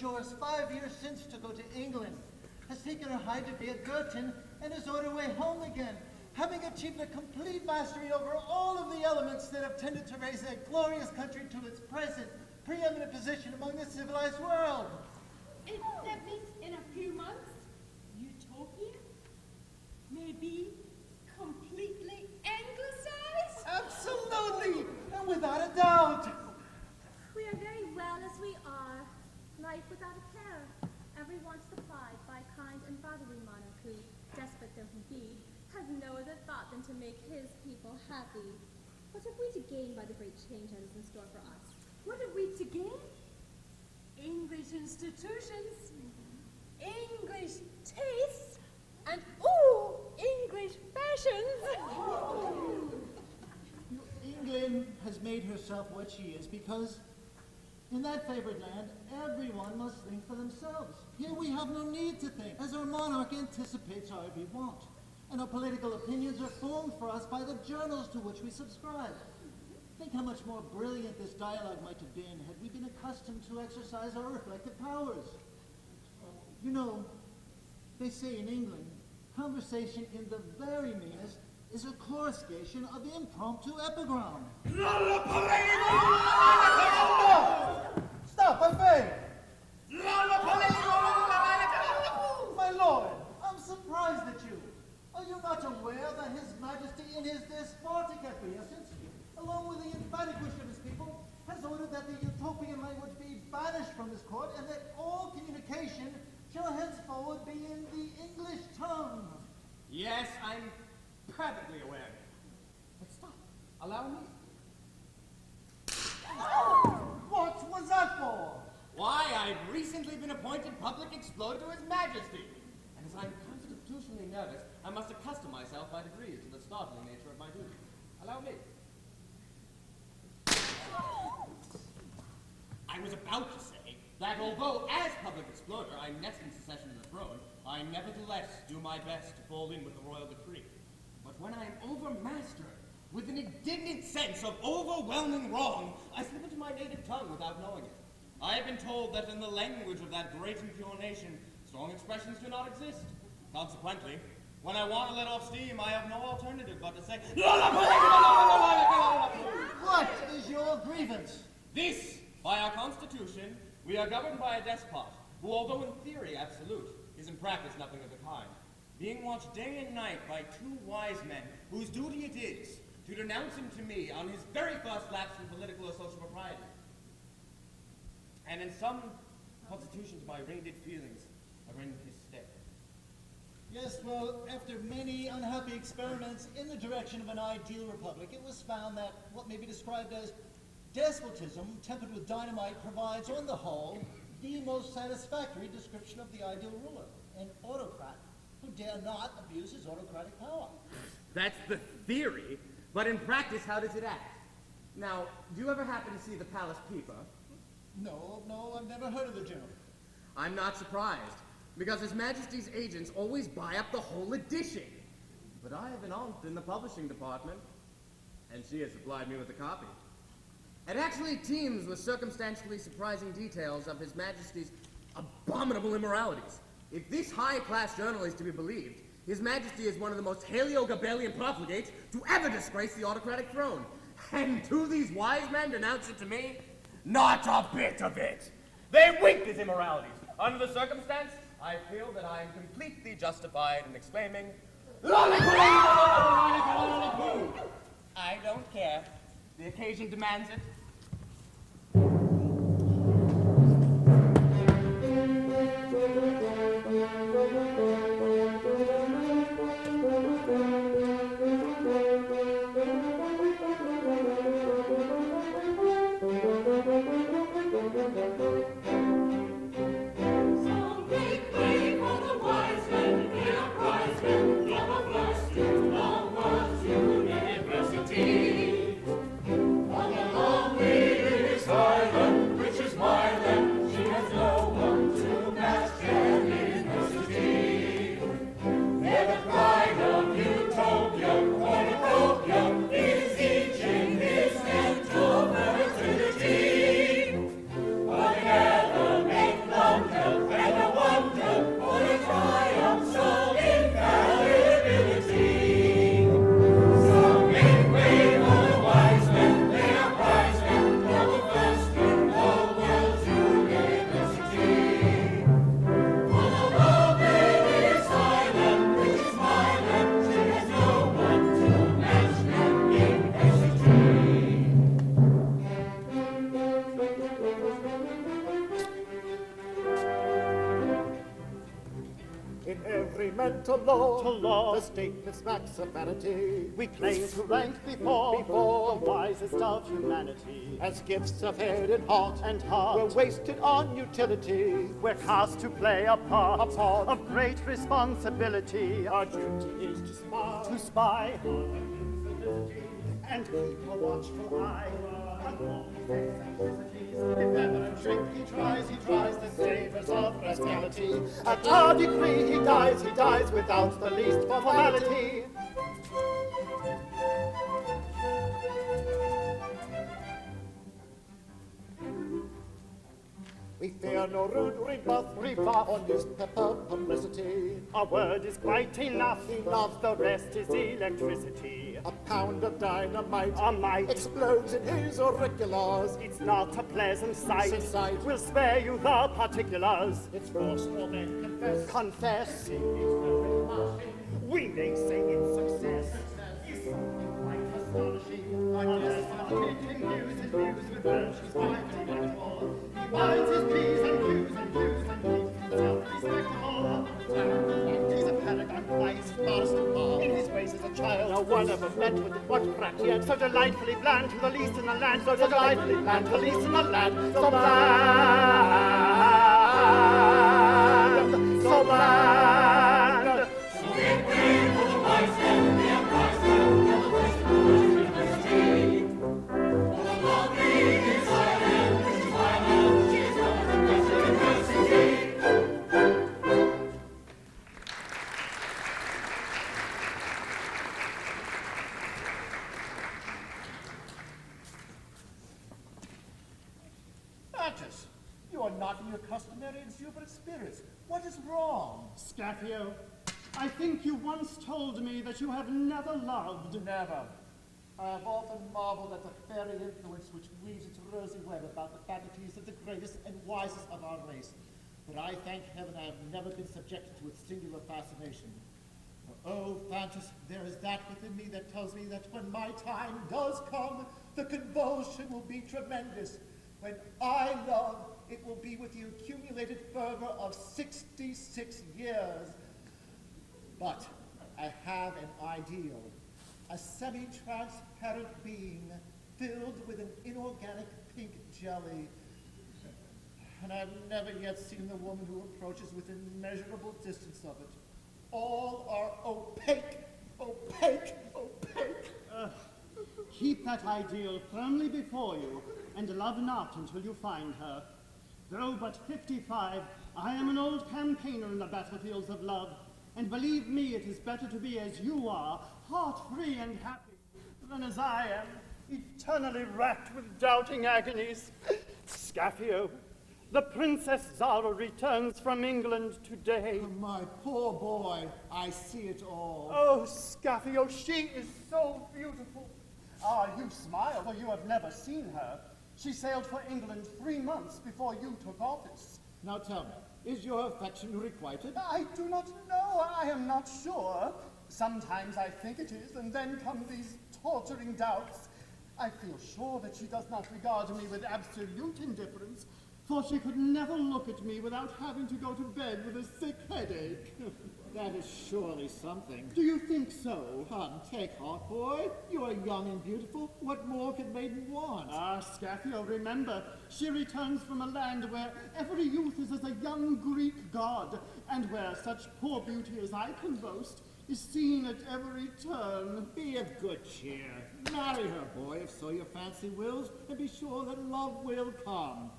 Shores 5 years since to go to England, has taken her high degree at Girton and is on her way home again, having achieved a complete mastery over all of the elements that have tended to raise that glorious country to its present preeminent position among the civilized world. That means in a few months, Utopia may be completely anglicized? Absolutely, and without a doubt. We are very well as we are. Life without a care, every want supplied by kind and fatherly monarch who, desperate though he be, has no other thought than to make his people happy. What have we to gain by the great change that is in store for us? What have we to gain? English institutions, English tastes, and English fashions. England has made herself what she is because in that favored land, everyone must think for themselves. Here we have no need to think, as our monarch anticipates our every want, and our political opinions are formed for us by the journals to which we subscribe. Think how much more brilliant this dialogue might have been had we been accustomed to exercise our reflective powers. You know, they say in England, conversation in the very meanest is a coruscation of impromptu epigram. Stop, I beg! My lord, I'm surprised at you. Are you not aware that His Majesty in his despotic acquiescence, along with the emphatic wish of his people, has ordered that the utopian language be banished from his court and that all communication shall henceforward be in the English tongue? Yes, I'm perfectly aware. But stop. Allow me. What was that for? Why, I've recently been appointed public explorer to His Majesty. And as I'm constitutionally nervous, I must accustom myself by degrees to the startling nature of my duty. Allow me. I was about to say that although as public explorer I'm next in succession to the throne, I nevertheless do my best to fall in with the royal decree. But when I am overmastered with an indignant sense of overwhelming wrong, I slip into my native tongue without knowing it. I have been told that in the language of that great and pure nation, strong expressions do not exist. Consequently, when I want to let off steam, I have no alternative but to say, What is your grievance? This, by our Constitution, we are governed by a despot, who, although in theory absolute, is in practice nothing of the kind, being watched day and night by two wise men whose duty it is to denounce him to me on his very first lapse from political or social propriety. And in some constitutions, my reined feelings are in his stead. Yes, well, after many unhappy experiments in the direction of an ideal republic, it was found that what may be described as despotism tempered with dynamite provides, on the whole, the most satisfactory description of the ideal ruler, an autocrat who dare not abuse his autocratic power. That's the theory, but in practice, how does it act? Now, do you ever happen to see the Palace Peeper? No, I've never heard of the gentleman. I'm not surprised, because His Majesty's agents always buy up the whole edition. But I have an aunt in the publishing department, and she has supplied me with a copy. It actually teems with circumstantially surprising details of His Majesty's abominable immoralities. If this high-class journal is to be believed, His Majesty is one of the most Helio-Gabellian profligates to ever disgrace the autocratic throne. And do these wise men denounce it to me? Not a bit of it. They winked his immoralities. Under the circumstance, I feel that I am completely justified in exclaiming, The occasion demands it. To law, the statement smacks of vanity. We claim to rank before the wisest of humanity. As gifts of head and heart, we're wasted on utility. We're cast to play a part of great responsibility. Our duty is to spy and keep a watchful eye on all his eccentricities. If ever a trick he tries the savors of rascality. At our decree he dies without the least formality. We fear no rude rebuff or newspaper publicity. Our word is quite enough, the rest is electricity. A pound of dynamite, explodes in his auriculars. It's not a pleasant sight, we'll spare you the particulars. It's forceful, then confess. We may say its success is something quite astonishing. Our despotic news with verbs she's quite delightful. He binds his P's and Q's and keeps himself respectable. He's a paragon, wise, modest and calm. In his ways as a child, no one ever met with what crack he had. So delightfully bland to the least in the land, so delightfully bland to the least in the land. So bland, so bland. So make way for the wise men, the uprise men, and the first university. For the lovely is our land, which is my land, she is not university. Countess, you are not in your customary exuberant spirits. What is wrong? Scaphio, I think you once told me that you have never loved. Never. I have often marveled at the fairy influence which weaves its rosy web about the faculties of the greatest and wisest of our race. But I thank heaven I have never been subjected to its singular fascination. For, oh, Fantus, there is that within me that tells me that when my time does come, the convulsion will be tremendous. When I love, it will be with the accumulated fervor of 66 years. But I have an ideal, a semi-transparent being filled with an inorganic pink jelly. And I've never yet seen the woman who approaches within measurable distance of it. All are opaque, opaque, opaque. Keep that ideal firmly before you, and love not until you find her. Though but 55, I am an old campaigner in the battlefields of love, and believe me, it is better to be as you are, heart-free and happy, than as I am, eternally racked with doubting agonies. Scaphio, the Princess Zara returns from England today. My poor boy, I see it all. Oh, Scaphio, she is so beautiful. Ah, you smile, for you have never seen her. She sailed for England 3 months before you took office. Now tell me, is your affection requited? I do not know. I am not sure. Sometimes I think it is, and then come these torturing doubts. I feel sure that she does not regard me with absolute indifference, for she could never look at me without having to go to bed with a sick headache. That is surely something. Do you think so? Come, take heart, boy. You are young and beautiful. What more could maiden want? Ah, Scapio, remember, she returns from a land where every youth is as a young Greek god, and where such poor beauty as I can boast is seen at every turn. Be of good cheer. Marry her, boy, if so your fancy wills, and be sure that love will come.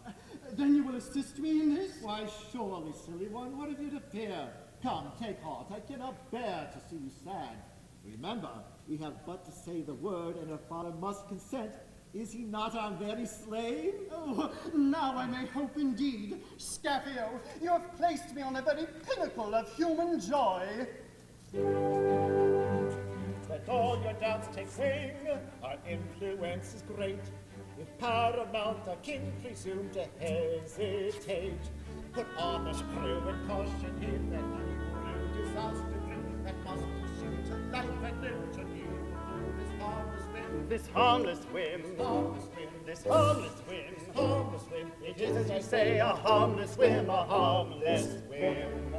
Then you will assist me in this? Why, surely, silly one, what have you to fear? Come, take heart. I cannot bear to see you sad. Remember, we have but to say the word, and her father must consent. Is he not our very slave? Oh, now I may hope indeed. Scapio, you have placed me on the very pinnacle of human joy. Let all your doubts take wing, our influence is great. If paramount, our king presume to hesitate, put on a screw and caution him that he will disaster bring, that must pursue to life and liberty. This harmless whim, this harmless whim, this harmless whim, this harmless whim. It is, as you say, a harmless whim, a harmless whim.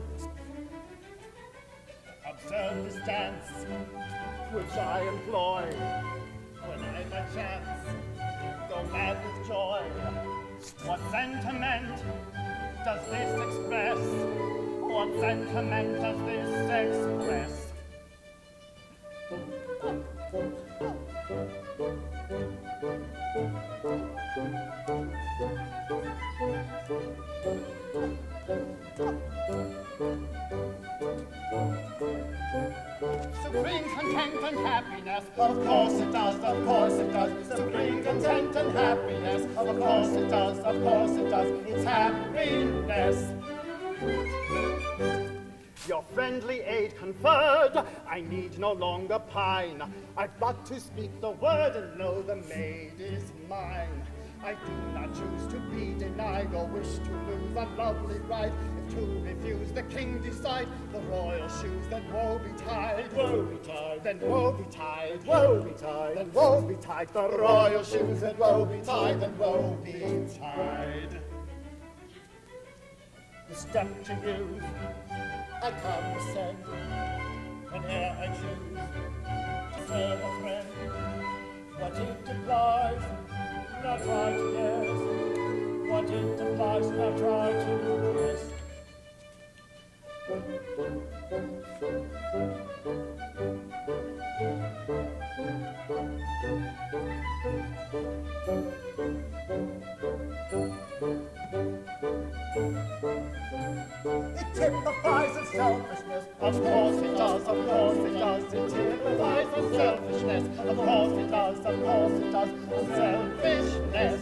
Observe this dance, which I employ when I've a chance. Go mad with joy. What sentiment does this express? What sentiment does this express? Supreme content and happiness, of course it does, of course it does. Supreme content and happiness, of course it does, of course it does. It's happiness. Your friendly aid conferred, I need no longer pine. I've but to speak the word and know the maid is mine. I do not choose to be denied or wish to lose a lovely bride. If to refuse the king decide, the royal shoes, then woe betide. Woe betide, then woe betide. Woe betide, then woe betide. The royal shoes, then woe betide, then woe betide. The step to use, I condescend, whene'er I choose to serve a friend. What it implies, now try to guess. What it implies, now try to guess. It typifies of selfishness. Of course it does, of course it does. It typifies of selfishness. Of course it does, of course it does. Selfishness.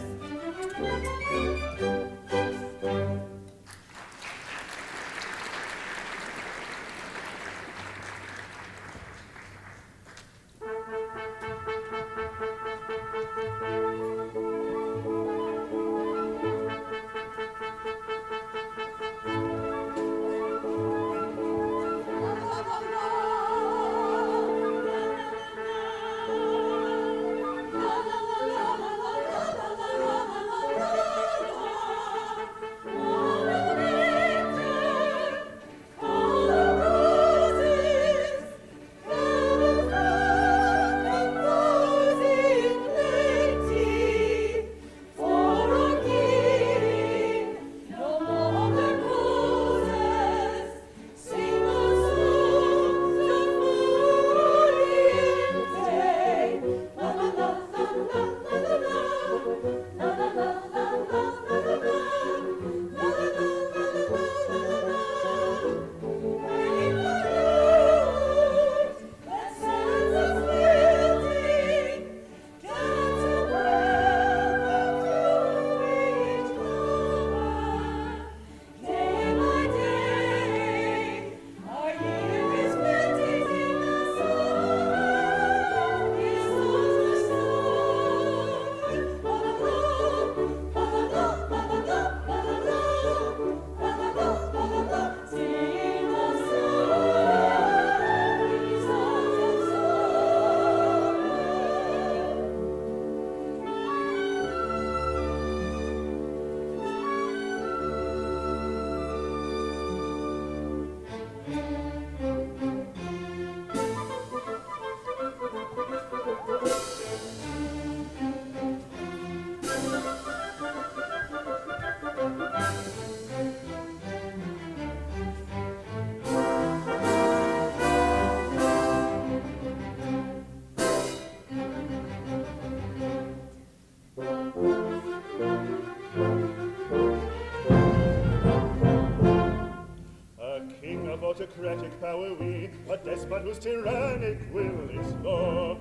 aristocratic power we, a despot whose tyrannic will is law,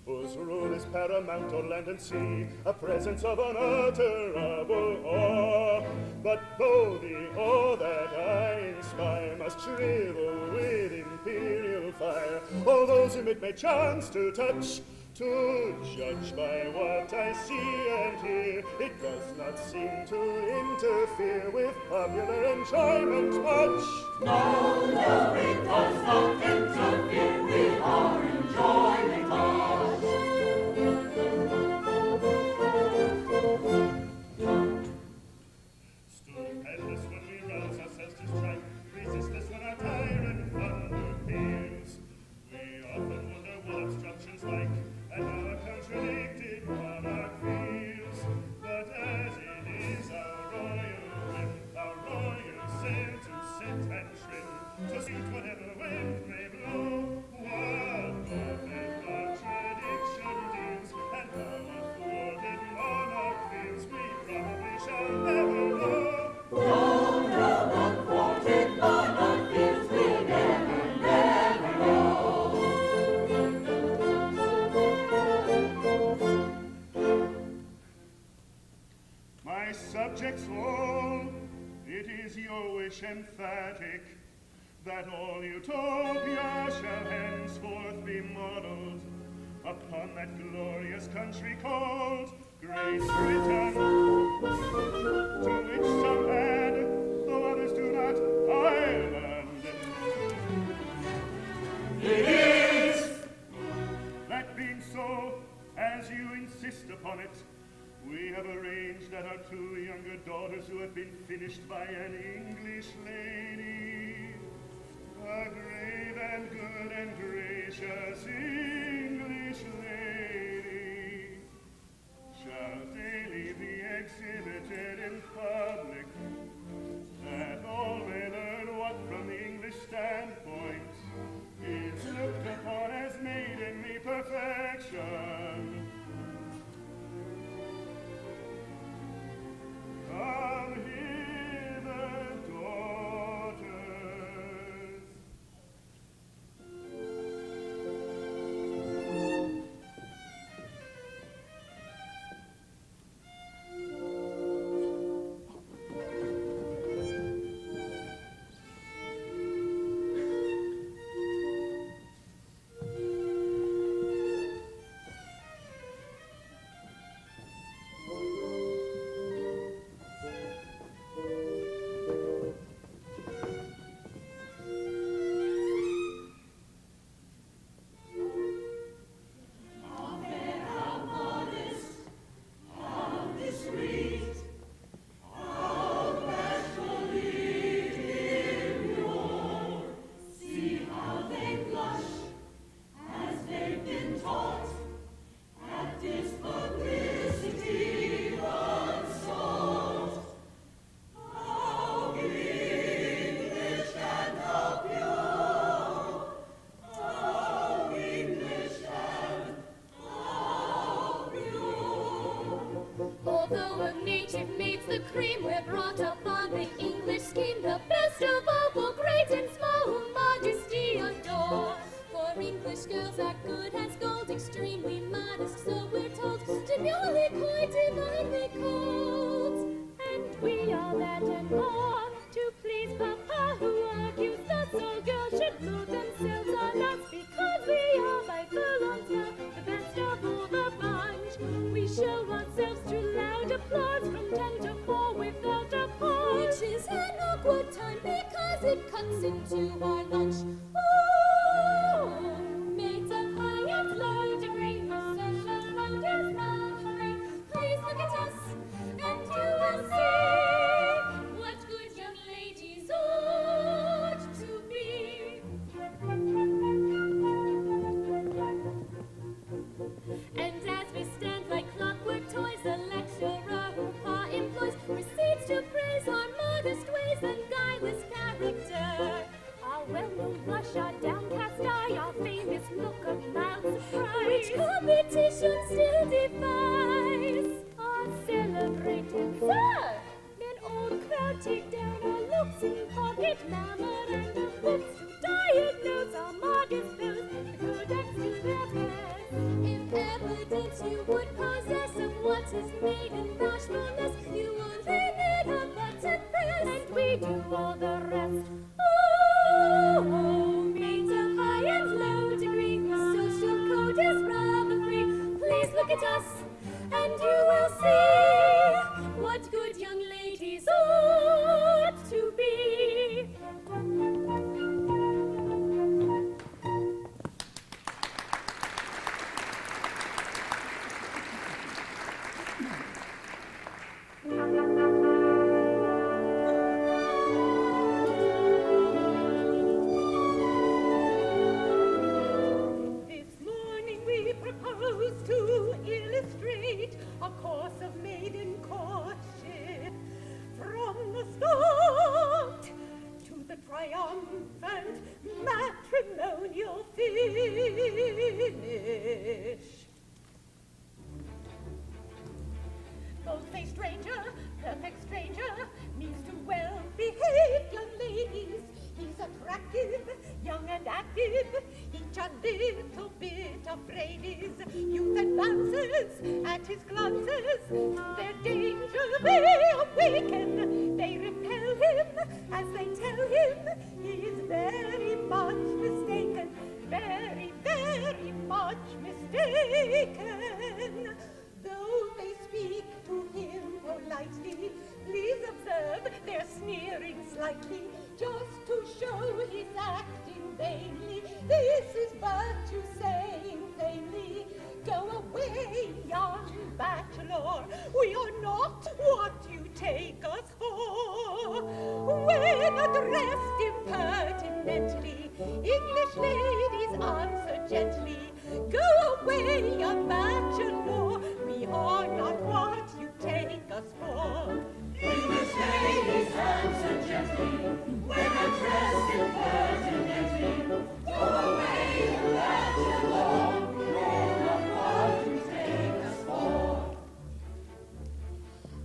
whose rule is paramount o'er land and sea, a presence of unutterable awe. But though the awe that I inspire must shrivel with imperial fire, all those whom it may chance to touch, to judge by what I see and hear, it does not seem to interfere with popular enjoyment much. No, no, it does not interfere with our enjoyment much. Stupendous when we rouse ourselves to strike, resistless when our tyrant thunder peals. We often wonder what obstructions like, and how a contradicted monarch feels. But as it is our royal whim, our royal sail to set and trim, to suit whatever wind may blow, what perfect contradiction deals, and how a thwarted monarch feels, we probably shall never know. No, no, unthwarted monarch feels we'll never, never know. My subjects all, it is your wish emphatic that all Utopia shall henceforth be modeled upon that glorious country called Great Britain, to which some add, though others do not, Ireland. It is! That being so, as you insist upon it, we have arranged that our two younger daughters who have been finished by an English lady, a grave and good and gracious English lady, shall daily be exhibited in public, that all may learn what from the English standpoint is looked upon as maidenly perfection. Come hither, daughters. Although a native maids the cream, we're brought up on the English scheme. The best of all, for great and small, whom modesty adore. For English girls are good as gold, extremely modest, so we're told. Demurely coy, divinely cold. And we are that and more, to please Papa, who argues that all girls should load themselves on us, because we are by furlongs now the best of all the bunch. We show ourselves to loud applause from 10 to 4 without a pause, which is an awkward time because it cuts into our lunch. Oh, maids of high and low degree, who send the loudest murmuring, please look at us, and you will see what good young ladies ought to be. And as we stand like clockwork toys, the lecturer who Pa employs proceeds to praise our modest ways and guileless character. Our well-known blush, our downcast eye, our famous look of mild surprise, which competition still defies. Our celebrated sir! Men all crowd, take down our looks in pocket, murmur, and the books to die. evidence you would possess of what is maiden bashfulness. You only need a button press, and we do all the rest. Oh, maids of high and low degree, social code is rather free. Please look at us, and you will see what good young ladies ought to be. This morning we propose to illustrate a course of maiden courtship from the start to the triumphant matrimonial finish. Bold-faced stranger, perfect stranger, means to well-behaved young ladies. He's attractive, young and active, each a little bit afraid is. Youth advances at his glances, their danger they awaken. They repel him as they tell him he is very much mistaken, very, very much mistaken. Though they speak to him politely, please observe they're sneering slightly, just to show he's acting vainly. This is but you saying plainly, go away, young bachelor, we are not what you take us for. When addressed impertinently, English ladies answer gently, go away, young bachelor, we are not what you take us for. English ladies answer gently, when addressed impertinently, go away, bachelor, you're not what you take us for.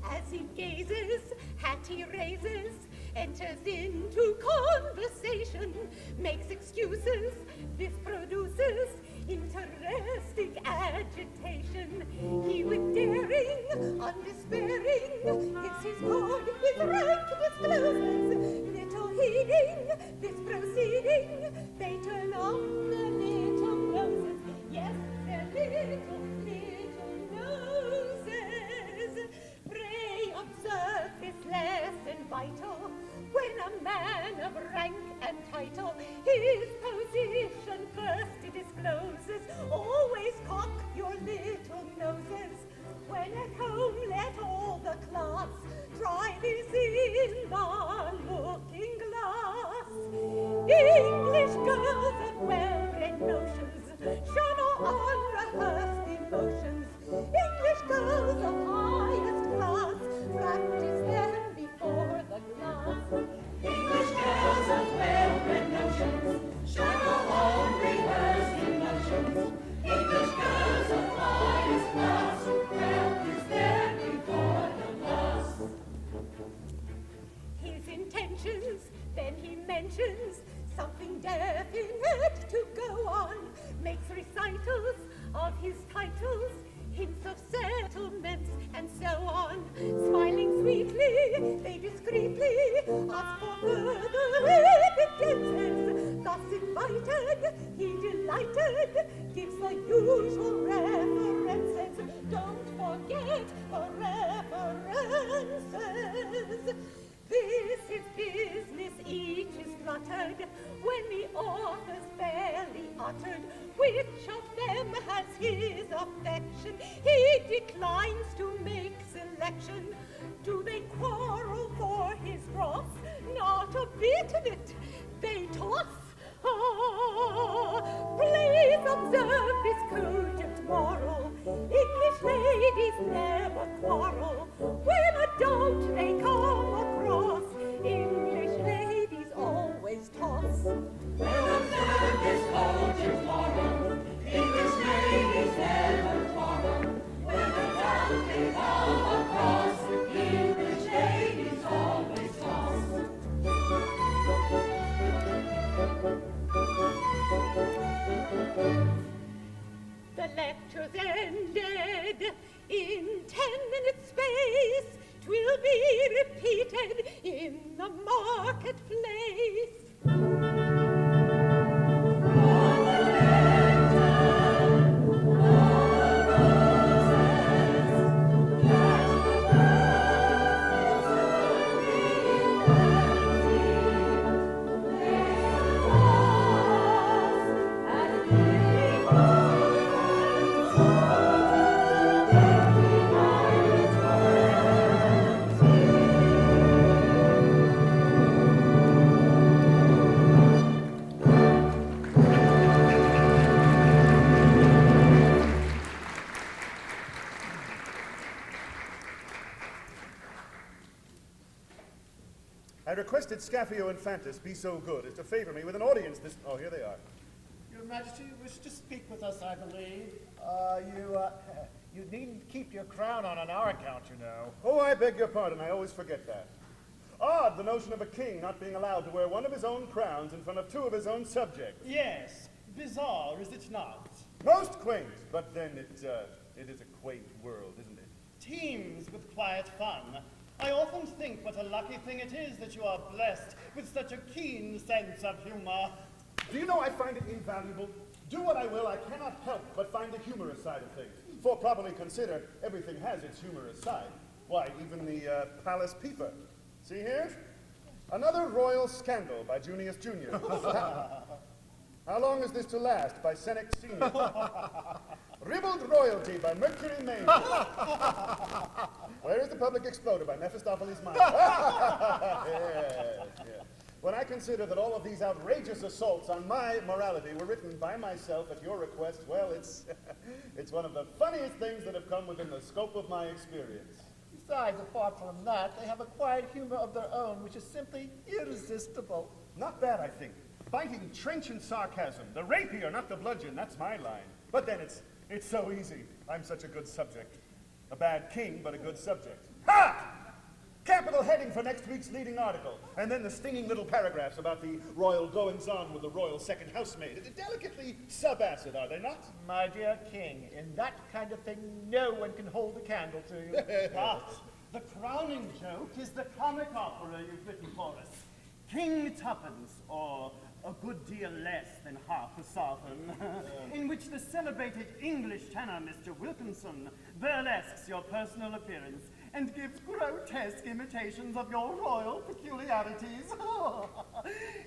As he gazes, hat he raises, enters into conversation, makes excuses, this produces interesting agitation. He with daring, undespairing, gives his card, his rank discloses. Little heeding this proceeding, they turn up their little noses. Yes, their little noses. Pray observe this lesson vital. When a man of rank and title his position first discloses, always cock your little noses. When at home, let all the class try this in the looking glass. English girls of well-bred notions show no unrehearsed emotions. English girls of highest class practice them before the glass. English girls of well-bred notions show no unrehearsed emotions. English girls of highest class practice them before the glass. His intentions, then he mentions something definite to go on, makes recitals of his titles, hints of settlements, and so on. Smiling sweetly, they discreetly ask for further evidences. Thus invited, he delighted, gives the usual references. Don't forget the references. This is business, each is fluttered, when the author's barely uttered which of them has his affection. He declines to make selection. Do they quarrel for his dross? Not a bit of it, they toss. Ah, please observe this cogent moral. English ladies never quarrel. When a doubt they come across, English ladies always toss. Well, observe this cogent moral. English ladies never quarrel. When a doubt they come across, English ladies always toss. The lectures ended. In 10 minutes space, 'twill be repeated in the marketplace. I requested Scapio and Fantus be so good as to favor me with an audience this... Oh, here they are. Your Majesty, you wish to speak with us, I believe. You needn't keep your crown on our account, you know. Oh, I beg your pardon. I always forget that. Odd, the notion of a king not being allowed to wear one of his own crowns in front of two of his own subjects. Yes, bizarre, is it not? Most quaint, but then it is a quaint world, isn't it? Teams with quiet fun. I often think what a lucky thing it is that you are blessed with such a keen sense of humor. Do you know I find it invaluable? Do what I will, I cannot help but find the humorous side of things. For properly consider, everything has its humorous side. Why, even the palace peeper. See here? Another royal scandal by Junius Jr. How long is this to last? By Senex Sr. Ribald royalty by Mercury Major. Where is the public exploder by Mephistopheles Minor? Yes, yes. When I consider that all of these outrageous assaults on my morality were written by myself at your request, well, it's one of the funniest things that have come within the scope of my experience. Besides, apart from that, they have a quiet humor of their own, which is simply irresistible. Not bad, I think. Biting trenchant sarcasm. The rapier, not the bludgeon. That's my line. But then it's so easy. I'm such a good subject. A bad king, but a good subject. Ha! Capital heading for next week's leading article. And then the stinging little paragraphs about the royal goings-on with the royal second housemaid. Delicately sub-acid, are they not? My dear king, in that kind of thing, no one can hold a candle to you. But the crowning joke is the comic opera you've written for us. King Tuppence, or a good deal less than half a sovereign, in which the celebrated English tenor Mr. Wilkinson burlesques your personal appearance and gives grotesque imitations of your royal peculiarities.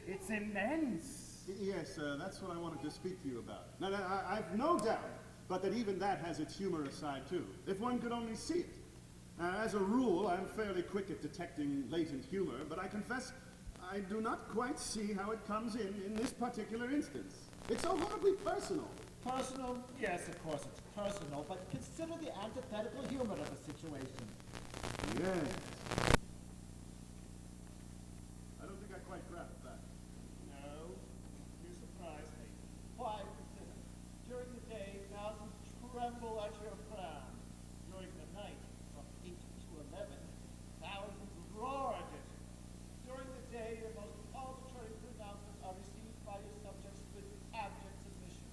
It's immense. Yes, that's what I wanted to speak to you about. Now, I've no doubt, but that even that has its humorous side too, if one could only see it. As a rule, I'm fairly quick at detecting latent humor, but I confess I do not quite see how it comes in this particular instance. It's so horribly personal. Personal? Yes, of course it's personal, but consider the antithetical humor of the situation. Yes. I don't think I quite grasped that. No, you surprise me. Why, consider. During the day, thousands tremble at your crown. During the night, from 8 to 11, thousands roar at it. During the day, your most arbitrary pronouncements are received by your subjects with abject submission.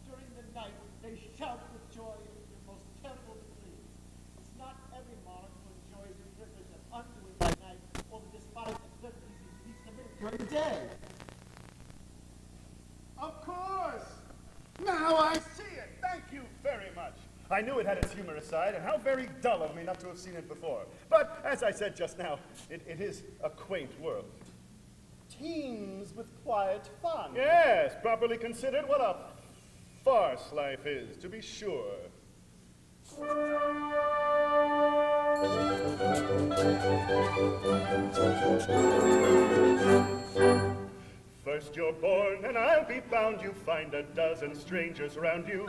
During the night, they shout with joy in your most terrible decrees. It's not every monarch who enjoys the privilege of undoing by night or the despotic liberties he's committed during the day. Of course! Now I see it! Thank you very much. I knew it had its humorous side, and how very dull of me not to have seen it before. But, as I said just now, it is a quaint world. Teams with quiet fun. Yes, properly considered, what a farce life is, to be sure. First you're born, and I'll be bound you find a dozen strangers round you.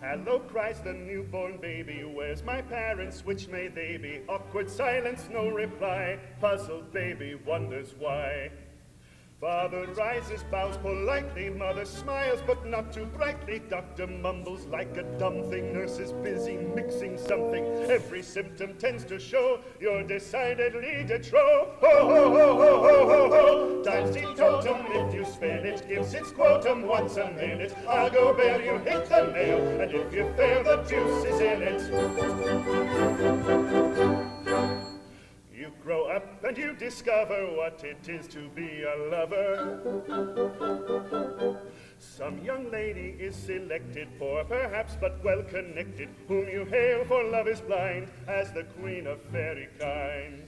Hello, cries the newborn baby, where's my parents, which may they be? Awkward silence, no reply, puzzled baby wonders why. Father rises, bows politely. Mother smiles, but not too brightly. Doctor mumbles like a dumb thing. Nurse is busy mixing something. Every symptom tends to show you're decidedly de trop. Ho, ho, ho, ho, ho, ho, ho. Times the totem, if you spell it, gives its quotum once a minute. I'll go bail, you hit the nail, and if you fail, the juice is in it. You grow up and you discover what it is to be a lover. Some young lady is selected, poor perhaps but well connected, whom you hail, for love is blind, as the queen of fairy kind.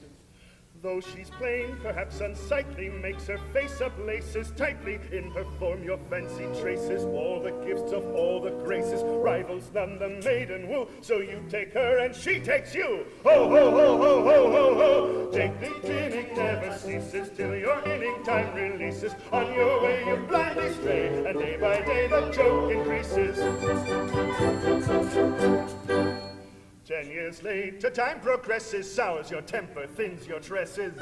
Though she's plain, perhaps unsightly, makes her face up laces tightly. In her form your fancy traces all the gifts of all the graces. Rivals none the maiden woo, so you take her and she takes you. Ho, ho, ho, ho, ho, ho, ho. Daily dreaming never ceases till your inning time releases. On your way you blindly stray, and day by day the joke increases. 10 years later, time progresses, sours your temper, thins your tresses.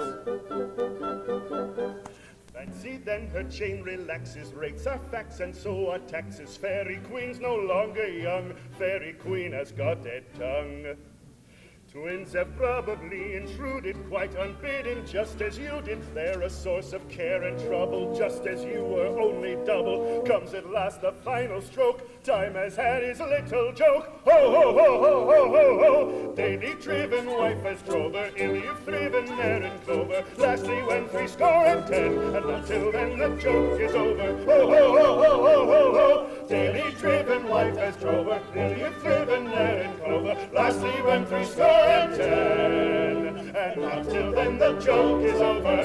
Fancy then her chain relaxes, rates are facts and so are taxes. Fairy queen's no longer young, fairy queen has got a tongue. Twins have probably intruded quite unbidden, just as you did. They're a source of care and trouble, just as you were only double. Comes at last the final stroke, time has had his little joke. Ho, ho, ho, ho, ho, ho, ho. Daily driven wife has drove her, ill you've thriven, errand clover. Lastly when 10, and until then the joke is over. Ho, ho, ho, ho, ho, ho, ho. Daily driven wife has drove her, ill you've thriven, errand clover. Lastly when 10, and until then the joke is over.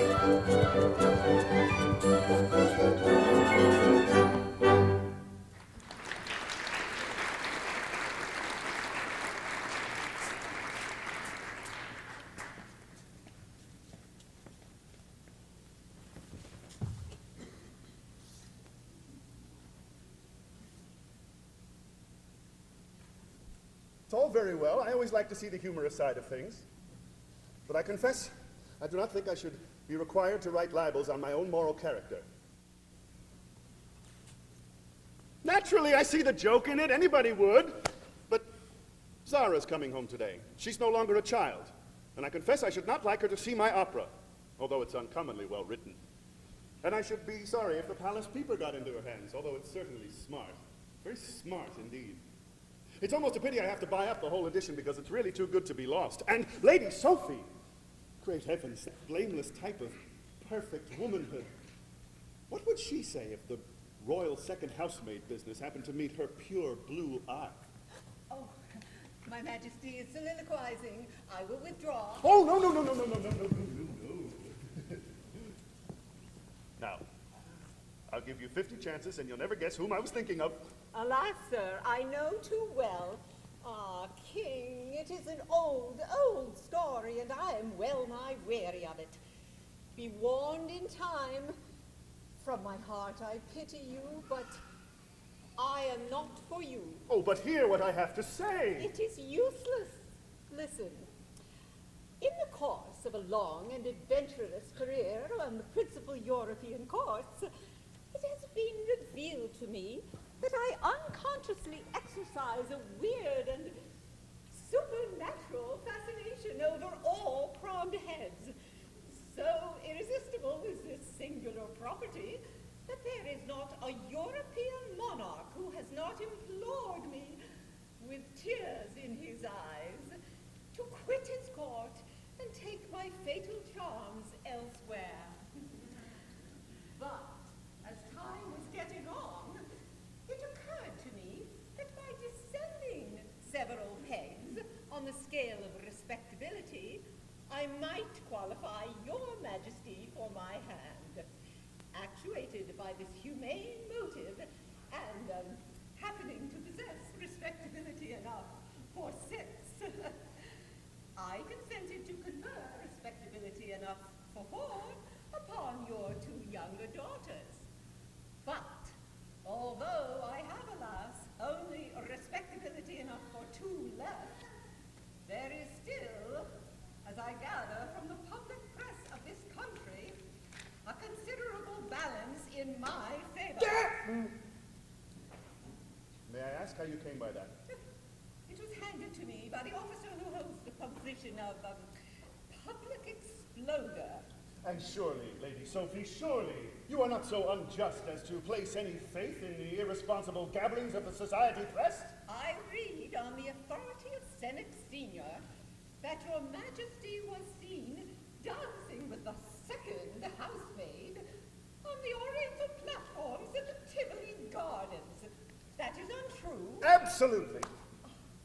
It's all very well. I always like to see the humorous side of things. But I confess, I do not think I should be required to write libels on my own moral character. Naturally, I see the joke in it. Anybody would. But Zara's coming home today. She's no longer a child. And I confess I should not like her to see my opera, although it's uncommonly well written. And I should be sorry if the Palace Peeper got into her hands, although it's certainly smart. Very smart indeed. It's almost a pity I have to buy up the whole edition because it's really too good to be lost. And Lady Sophie, great heavens, that blameless type of perfect womanhood. What would she say if the royal second housemaid business happened to meet her pure blue eye? Oh, my Majesty is soliloquizing. I will withdraw. Oh, no. Now, I'll give you 50 chances and you'll never guess whom I was thinking of. Alas, sir, I know too well. Ah, King, it is an old, old story, and I am well nigh weary of it. Be warned in time. From my heart I pity you, but I am not for you. Oh, but hear what I have to say. It is useless. Listen. In the course of a long and adventurous career on the principal European courts, it has been revealed to me that I unconsciously exercise a weird and supernatural fascination over all crowned heads. So irresistible is this singular property that there is not a European monarch who has not implored me, with tears in his eyes, to quit his court and take my fatal charms elsewhere. But as time was getting on, it occurred to me that by descending several pegs on the scale of respectability, I might qualify your Majesty for my hand. Actuated by this humane motive, and happening to possess respectability enough for 6, I consented to confer respectability enough for 4 upon your 2 younger daughters. But, although I have, alas, only respectability enough for 2 left, there is still, as I gather from the public press of this country, a considerable May I ask how you came by that? It was handed to me by the officer who holds the position of public exploder. And surely, Lady Sophie, surely, you are not so unjust as to place any faith in the irresponsible gabblings of the society press? I read on the authority of Senate Senior that your majesty was seen dancing with the second housemaid on the Oriental platforms at the Tivoli Gardens. That is untrue. Absolutely.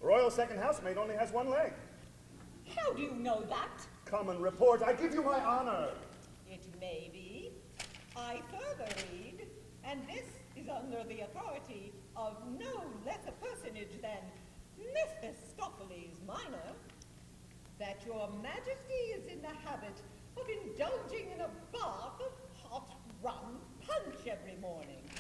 Royal second housemaid only has one leg. How do you know that? Common report. I give you my honor. It may be. I further read, and this is under the authority of no less a personage than Mephistopheles Minor, that your majesty is in the habit of indulging in a bath of hot rum punch every morning.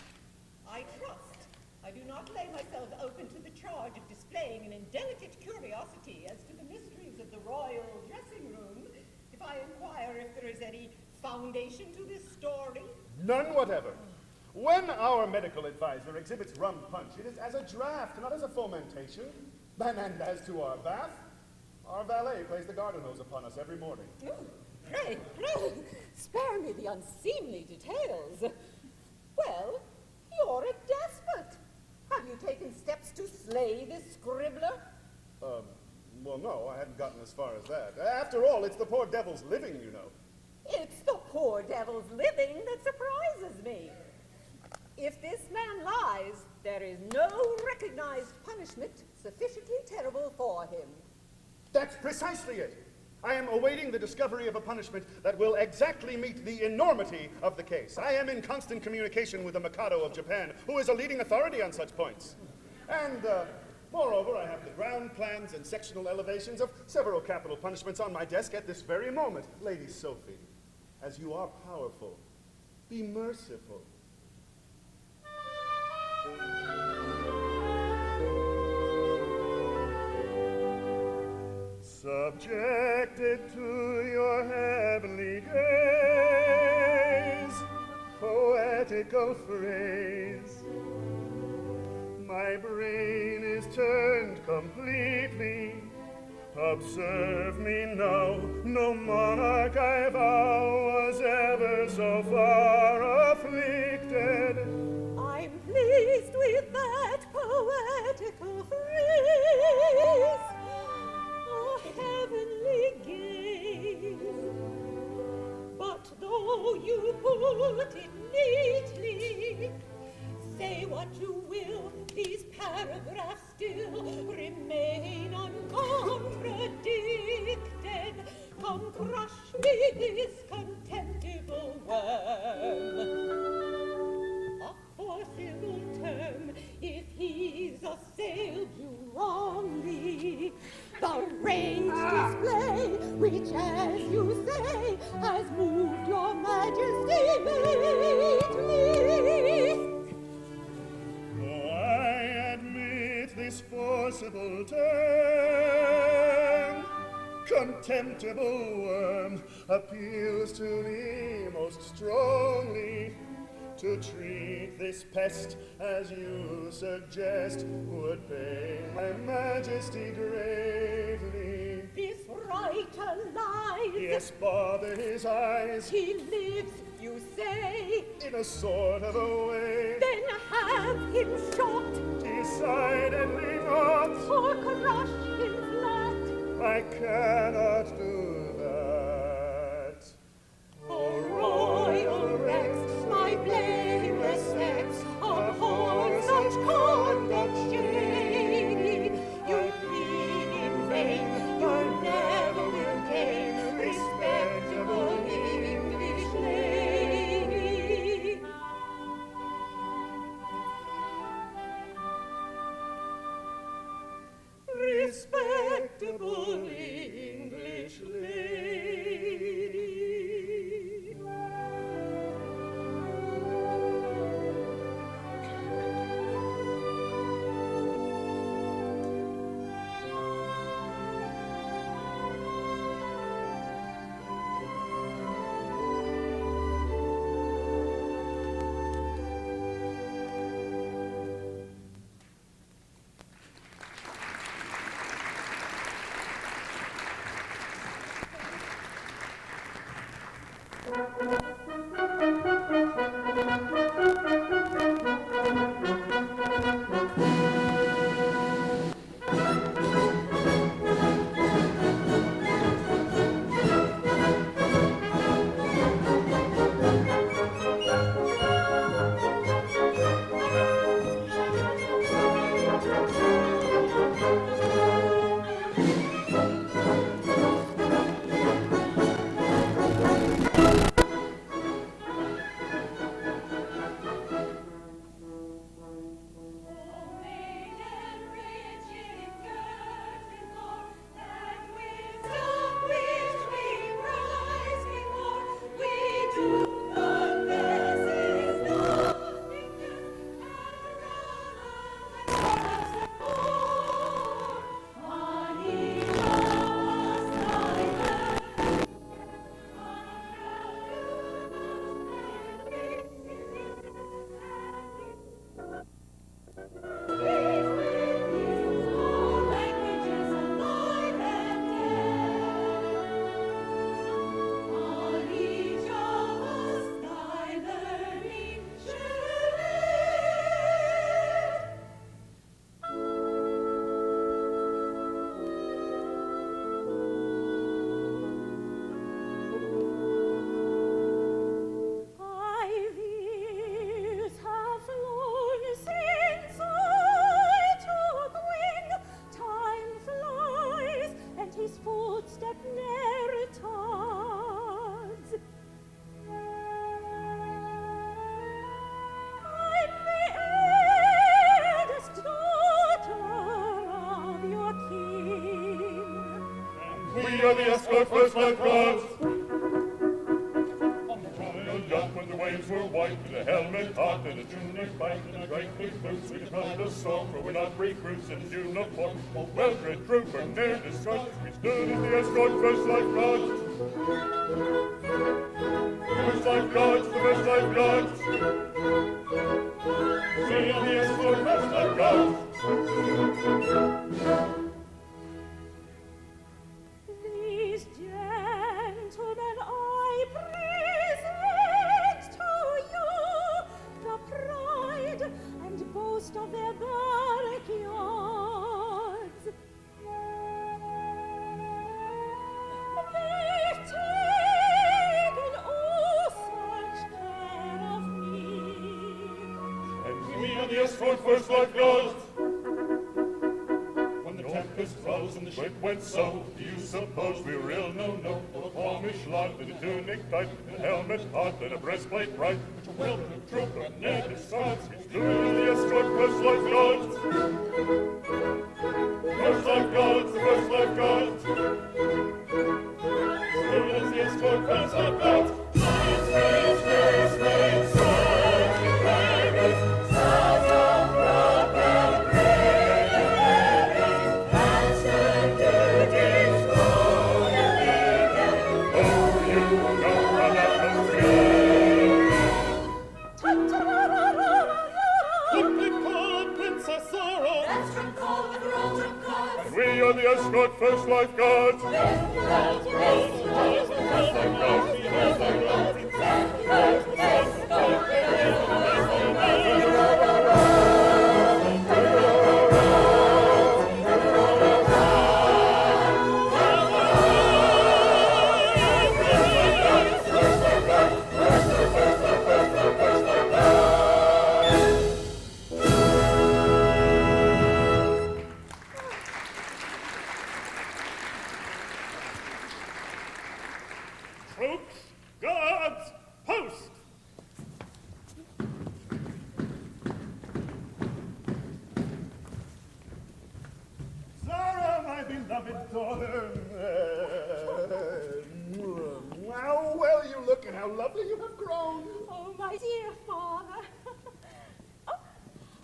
I trust I do not lay myself open to the charge of displaying an indelicate curiosity as to the mysteries of the royal dressing room if I inquire if there is any foundation to this story. None whatever. When our medical advisor exhibits rum punch, it is as a draft, not as a fomentation. And as to our bath, our valet plays the garden hose upon us every morning. Pray, spare me the unseemly details. Well, you're a despot. Have you taken steps to slay this scribbler? Well, no, I hadn't gotten as far as that. After all, it's the poor devil's living, you know. It's the poor devil's living that surprises me. If this man lies, there is no recognized punishment sufficiently terrible for him. That's precisely it. I am awaiting the discovery of a punishment that will exactly meet the enormity of the case. I am in constant communication with the Mikado of Japan, who is a leading authority on such points. And, moreover, I have the ground plans and sectional elevations of several capital punishments on my desk at this very moment. Lady Sophie, as you are powerful, be merciful. Subjected to your heavenly gaze, poetical phrase, my brain is turned completely. Observe me now, no monarch I vow was ever so far afflicted. I'm pleased with that poetical phrase. A heavenly gaze. But though you put it neatly, say what you will, these paragraphs still remain uncontradicted. Come crush me this contemptible worm. A forcible term, if he's assailed you wrongly. The range display, which, as you say, has moved your majesty greatly. Though I admit this forcible term, contemptible worm, appeals to me most strongly. To treat this pest as you suggest would pain my majesty greatly. This writer lies. Yes, bother his eyes. He lives, you say. In a sort of a way. Then have him shot. Decidedly not. Or crush him flat. I cannot do that. O royal Rex, my blameless sex, abhor such conduct shady. You plead in vain, you never will gain respectable English lady. Respectable English lady. are the escort first lifeguards. On the royal yacht when the waves were white, with a helmet hot and a tunic white and a great big boots, we deployed a storm, for we're not recruits in uniform. Oh, well-bred trooper, near escort, we stood as the escort first lifeguards. First lifeguards, the first lifeguards. We are the escort first lifeguards. These gentlemen I present to you, the pride and boast of their barrackyards. They've taken oh such care of me. And we are the escort first lifeguards. When the tempest rose and the ship went so, do you suppose we were ill? No, no. A Cornish log with a tunic tight, and a helmet hot, and a breastplate bright, which a well-known trooper Ned escorts. He's doing the escort first lifeguards. First lifeguards, the first lifeguards. Doing the escort first lifeguards. Mates, mates, mates, mates, sorry, ravens, sons of proper bravery, answer duties for the leader. Oh, you know run up the street. Look, call Princess Sarah. That's from call with roll drum cards. And we are the escort first lifeguards. Troops, guards, post! Sarah, my beloved daughter. How well you look and how lovely you have grown. Oh, my dear father. Oh,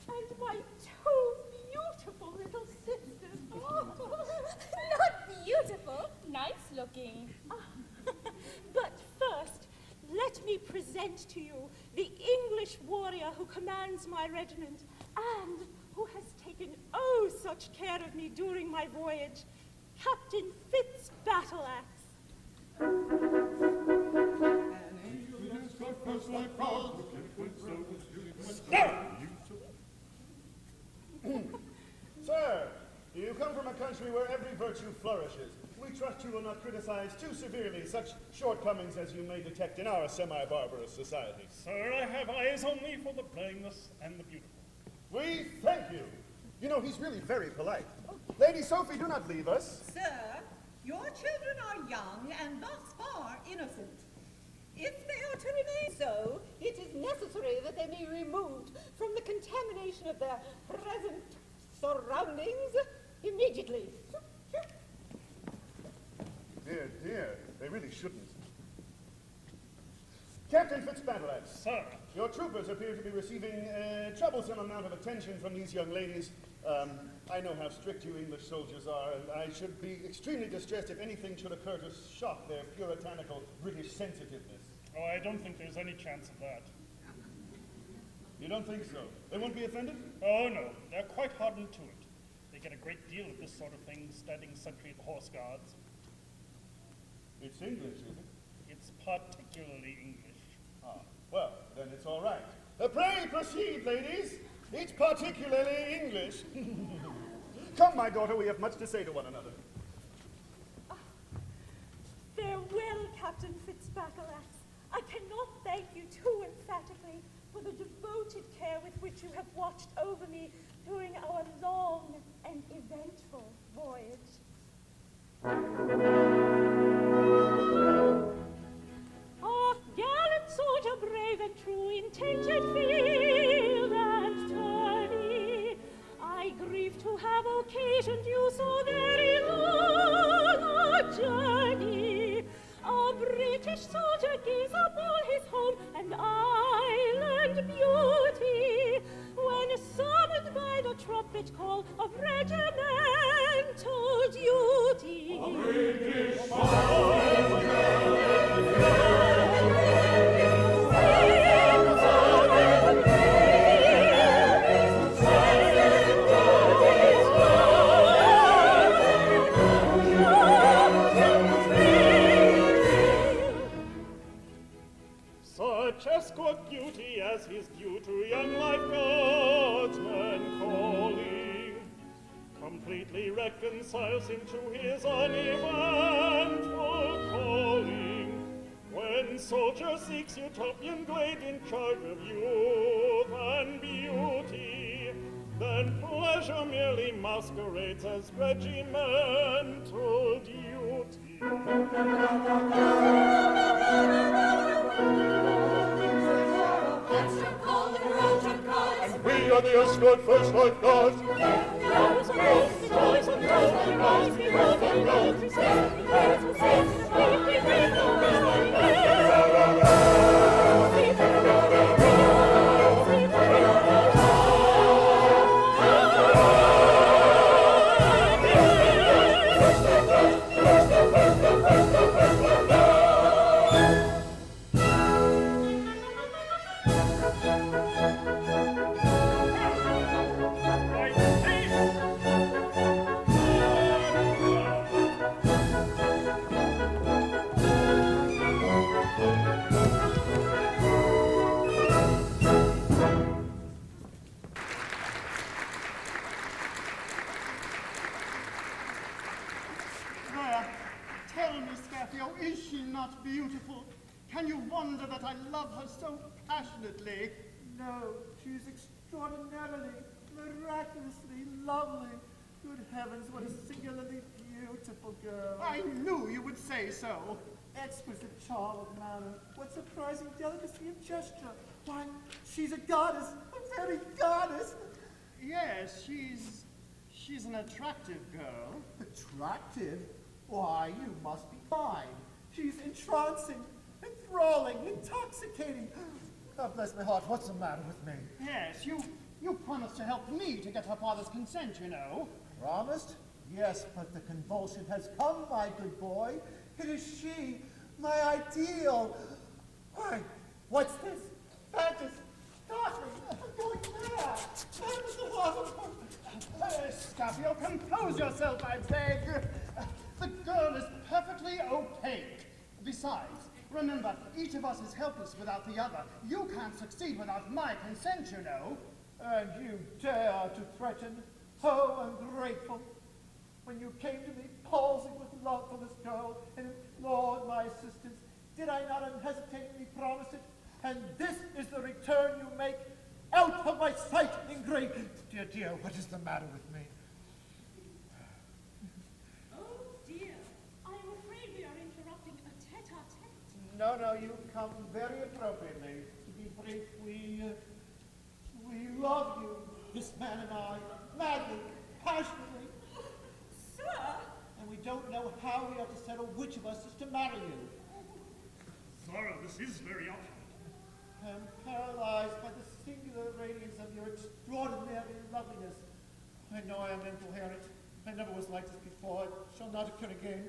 and my two beautiful little sisters. Oh. Not beautiful, nice looking. But first, let me present to you the English warrior who commands my regiment and who has taken oh such care of me during my voyage, Captain Fitz Battleaxe. Sir, you come from a country where every virtue flourishes. We trust you will not criticize too severely such shortcomings as you may detect in our semi-barbarous society. Sir, I have eyes only for the blameless and the beautiful. We thank you. You know, he's really very polite. Lady Sophie, do not leave us. Sir, your children are young and thus far innocent. If they are to remain so, it is necessary that they be removed from the contamination of their present surroundings immediately. Dear, dear, they really shouldn't. Captain Fitzbattleaxe. Sir. Your troopers appear to be receiving a troublesome amount of attention from these young ladies. I know how strict you English soldiers are, and I should be extremely distressed if anything should occur to shock their puritanical British sensitiveness. Oh, I don't think there's any chance of that. You don't think so? They won't be offended? Oh, no. They're quite hardened to it. They get a great deal of this sort of thing standing sentry at the Horse Guards. It's English, is it? It's particularly English. Ah, well, then it's all right. Pray proceed, ladies. It's particularly English. Come, my daughter, we have much to say to one another. Farewell, Captain Fitzbattleaxe. I cannot thank you too emphatically for the devoted care with which you have watched over me during our long and eventful voyage. Ah, gallant soldier, brave and true, in tented field and tourney, I grieve to have occasioned you so very long journey. A British soldier gives up all his home and island beauty, when summoned by the trumpet call of regimental duty. A British such escort duty as is due to young lifeguardsmen calling completely reconciles him to his uneventful calling. When soldier seeks utopian glade in charge of youth and beauty, then pleasure merely masquerades as regimental duty. And we are the escort first lifeguards. There, tell me, Scapio, is she not beautiful? Can you wonder that I love her so passionately? No, she's extraordinarily, miraculously lovely. Good heavens, what a singularly beautiful girl. I knew you would say so. Exquisite charm of manner. What surprising delicacy of gesture. Why, she's a goddess, a very goddess. Yes, she's an attractive girl. Attractive? Why, you must be fine. She's entrancing, enthralling, intoxicating. God bless my heart, what's the matter with me? Yes, you promised to help me to get her father's consent, you know. Promised? Yes, but the convulsion has come, my good boy. It is she, my ideal. Why, what's this? Fantasy, startling, I'm going mad. Scapio, compose yourself, I beg. The girl is perfectly opaque. Besides, remember, each of us is helpless without the other. You can't succeed without my consent, you know. And you dare to threaten? How ungrateful. When you came to me, palsied with love for this girl, and implored my assistance, did I not unhesitatingly promise it? And this is the return you make? Out of my sight, ingrate! Dear, dear, what is the matter with me? Oh dear, I'm afraid we are interrupting a tete-a-tete. No, no, you come very appropriately. To be brief, we love you, this man and I, madly, passionately. Sir! And we don't know how we are to settle which of us is to marry you. Sorrow, this is very awkward. I am paralyzed by the singular radiance of your extraordinary loveliness. I know I am incoherent. I never was like this before. It shall not occur again.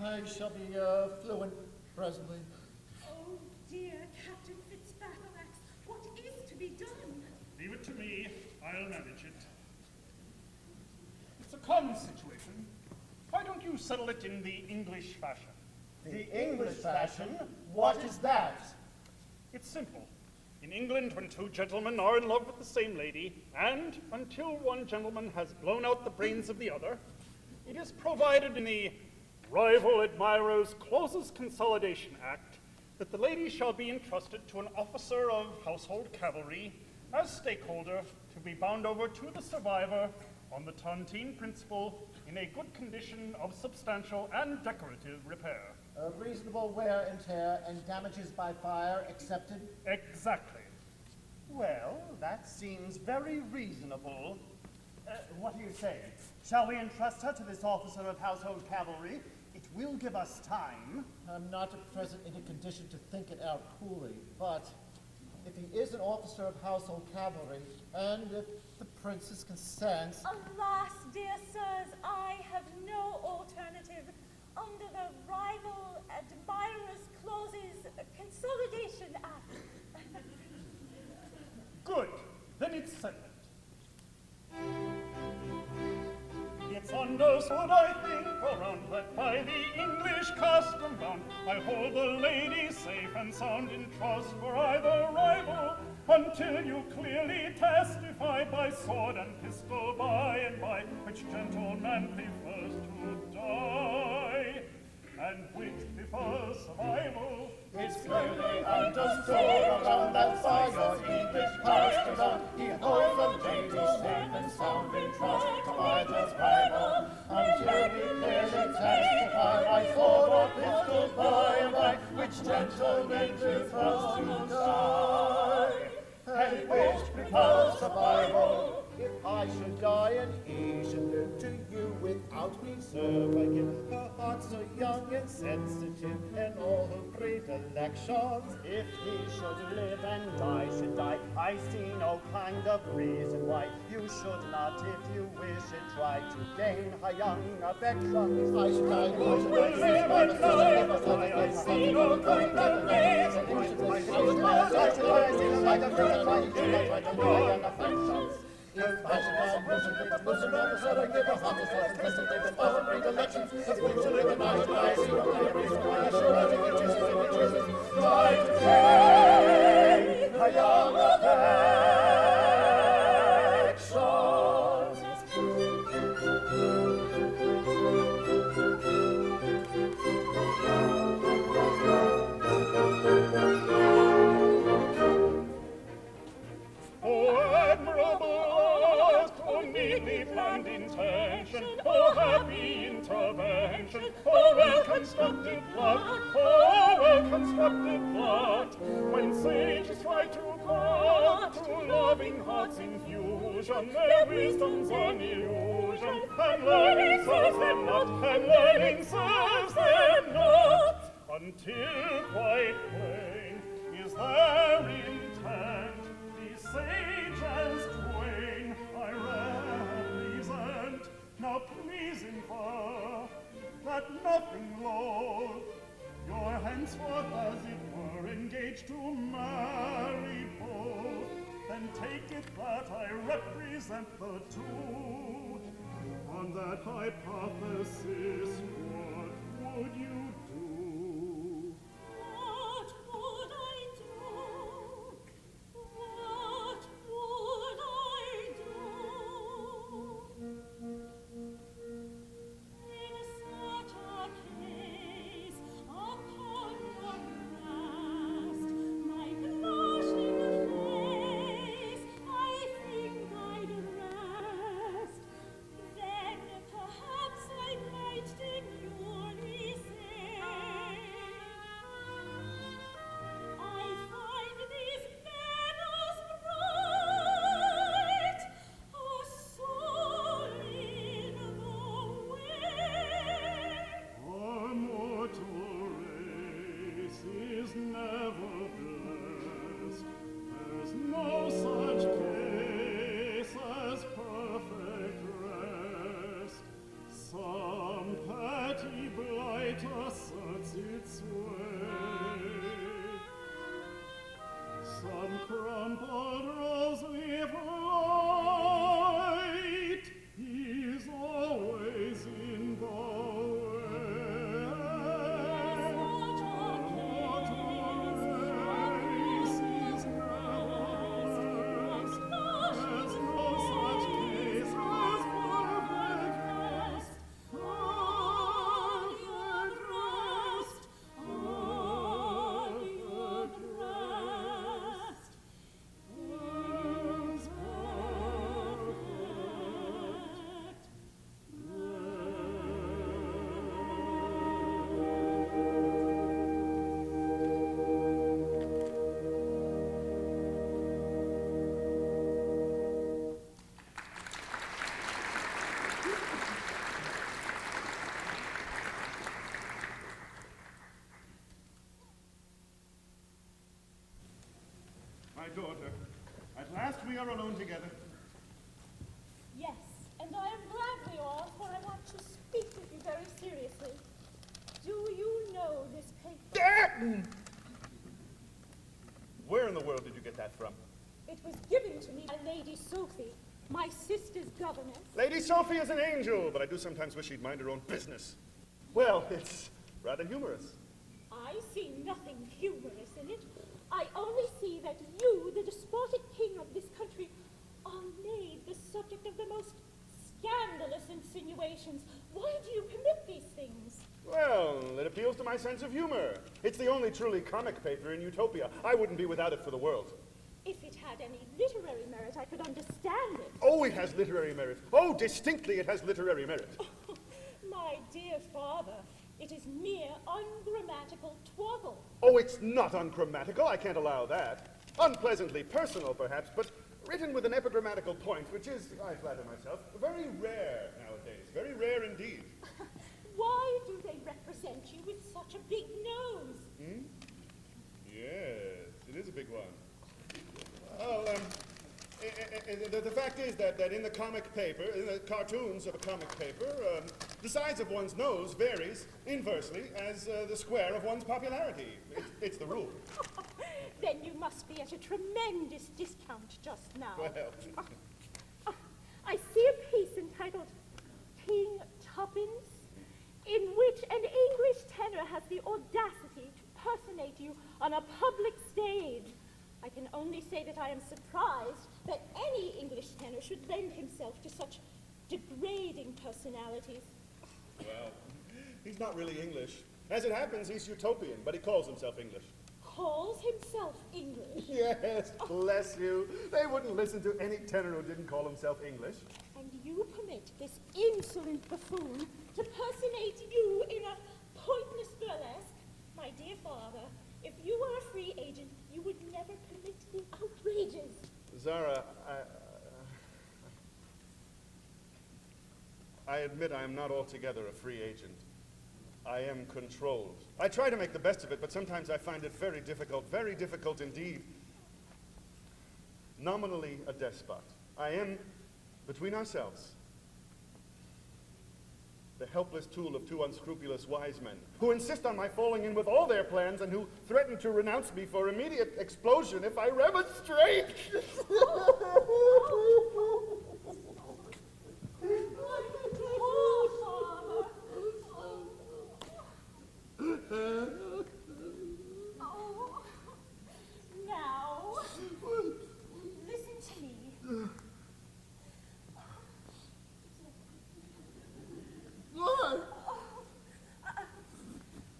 I shall be fluent presently. Oh dear, Captain Fitzbattleaxe, what is to be done? Leave it to me. I'll manage it. It's a common situation. Why don't you settle it in the English fashion? The English fashion? What is that? It's simple. In England, when two gentlemen are in love with the same lady, and until one gentleman has blown out the brains of the other, it is provided in the Rival Admirers Clauses Consolidation Act that the lady shall be entrusted to an officer of household cavalry as stakeholder to be bound over to the survivor on the tontine principle in a good condition of substantial and decorative repair. Reasonable wear and tear and damages by fire accepted? Exactly. Well, that seems very reasonable. What do you say? Shall we entrust her to this officer of household cavalry? It will give us time. I'm not at present in a condition to think it out coolly, but if he is an officer of household cavalry, and if the princess consents... Alas, dear sirs, I have no alternative. Under the Rival Admirers Clauses Consolidation Act. Good. Then it's settled. It's understood, I think, around that by the English custom bound, I hold the lady safe and sound in trust for either rival, until you clearly testify by sword and pistol by and by, which gentleman prefers to die, and which prefers survival. It's clearly understood around that by your English custom bound, he holds the lady safe and sound in trust for either's rival, until he clearly testify by sword or pistol by and by, which gentleman prefers to die, and which prefers survival. If I should die and he should live to you without reserve, I give her heart so young and sensitive and all her predilections. If he should live and I should die, I see no kind of reason why you should not, if you wish it, try to gain her young affections. I should die, Who will live and die? I see no kind of reason why I should not, I should die, see no kind of reason why you should not try to gain her young affections. If I should die, listen on the side, I give a heart to size, listen to the power predilections. If we should live and I should die, see no kind of reason why I should not, if you choose, try to gain her young affections. Planned intention, oh happy intervention, oh well constructed plot, oh well constructed plot. When sages try to guard to loving hearts' infusion, their wisdom's an illusion, and learning serves them not, and learning serves them not, until quite plain is their intent. These sages twain I represent, now please infer that nothing loath, you're henceforth as it were engaged to marry both. Then take it that I represent the two. On that hypothesis, what would you do? What would I do? What would I do? In such a case, upon your breast, my blushing face, I think I'd rest. Then perhaps I might demurely say, daughter. At last we are alone together. Yes, and I am glad we are, for I want to speak with you very seriously. Do you know this paper? Where in the world did you get that from? It was given to me by Lady Sophie, my sister's governess. Lady Sophie is an angel, but I do sometimes wish she'd mind her own business. Well, it's rather humorous. I see nothing humorous in it. I only see that you, the despotic king of this country, are made the subject of the most scandalous insinuations. Why do you permit these things? Well, it appeals to my sense of humor. It's the only truly comic paper in Utopia. I wouldn't be without it for the world. If it had any literary merit, I could understand it. Oh, it has literary merit. Oh, distinctly it has literary merit. My dear father, it is mere ungrammatical twaddle. Oh, it's not ungrammatical. I can't allow that. Unpleasantly personal, perhaps, but written with an epigrammatical point, which is, I flatter myself, very rare nowadays. Very rare indeed. Why do they represent you with such a big nose? Hmm? Yes, it is a big one. Well, the fact is that in the comic paper, in the cartoons of a comic paper, the size of one's nose varies inversely as the square of one's popularity. It's the rule. Then you must be at a tremendous discount just now. Well, I see a piece entitled King Tuppence, in which an English tenor has the audacity to personate you on a public stage. I can only say that I am surprised that any English tenor should lend himself to such degrading personalities. well, he's not really English. As it happens, he's utopian, but he calls himself English. Calls himself English? Yes, bless you. They wouldn't listen to any tenor who didn't call himself English. And you permit this insolent buffoon to personate you in a pointless burlesque? My dear father, if you were a free agent, you would never permit the outrages. Zara, I admit I am not altogether a free agent. I am controlled. I try to make the best of it, but sometimes I find it very difficult indeed. Nominally a despot. I am, between ourselves, the helpless tool of two unscrupulous wise men who insist on my falling in with all their plans and who threaten to renounce me for immediate explosion if I remonstrate. Oh, now, listen to me.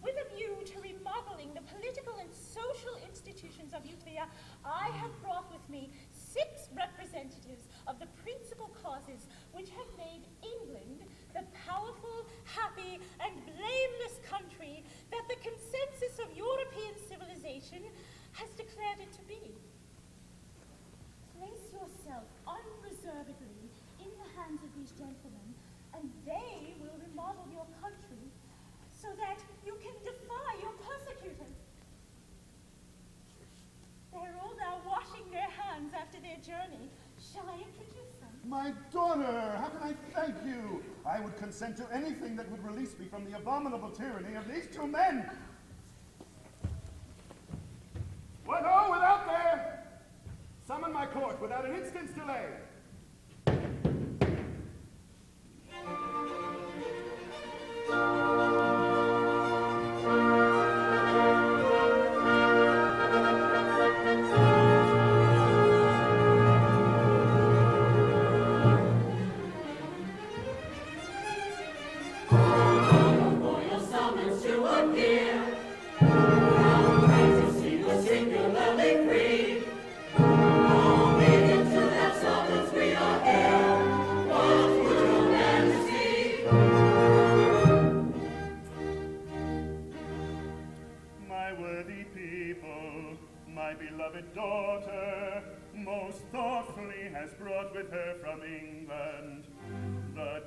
With a view to remodeling the political and social institutions of Utopia, I have brought with me 6 representatives of the principal causes which have made England the powerful, happy, and blameless country that the consensus of European civilization has declared it to be. Place yourself unreservedly in the hands of these gentlemen, and they will remodel your country so that you can defy your persecutors. They're all now washing their hands after their journey. Shall I introduce them? My daughter, how can I thank you? I would consent to anything that would release me from the abominable tyranny of these 2 men. What ho, without there! Summon my court without an instant's delay. Royal summons to appear. Crown princes seem singularly free. Obedient to that summons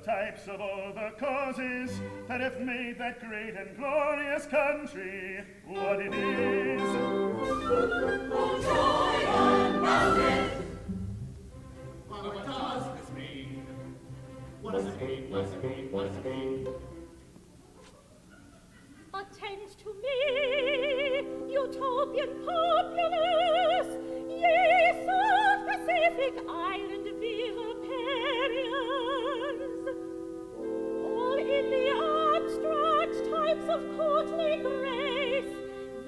types of all the causes that have made that great and glorious country what it is. Oh, joy unbounded! What does this mean? What does it mean? What does it mean? What does it mean? Attend to me, utopian populace, ye South Pacific Island viviparians. All in the abstract types of courtly grace,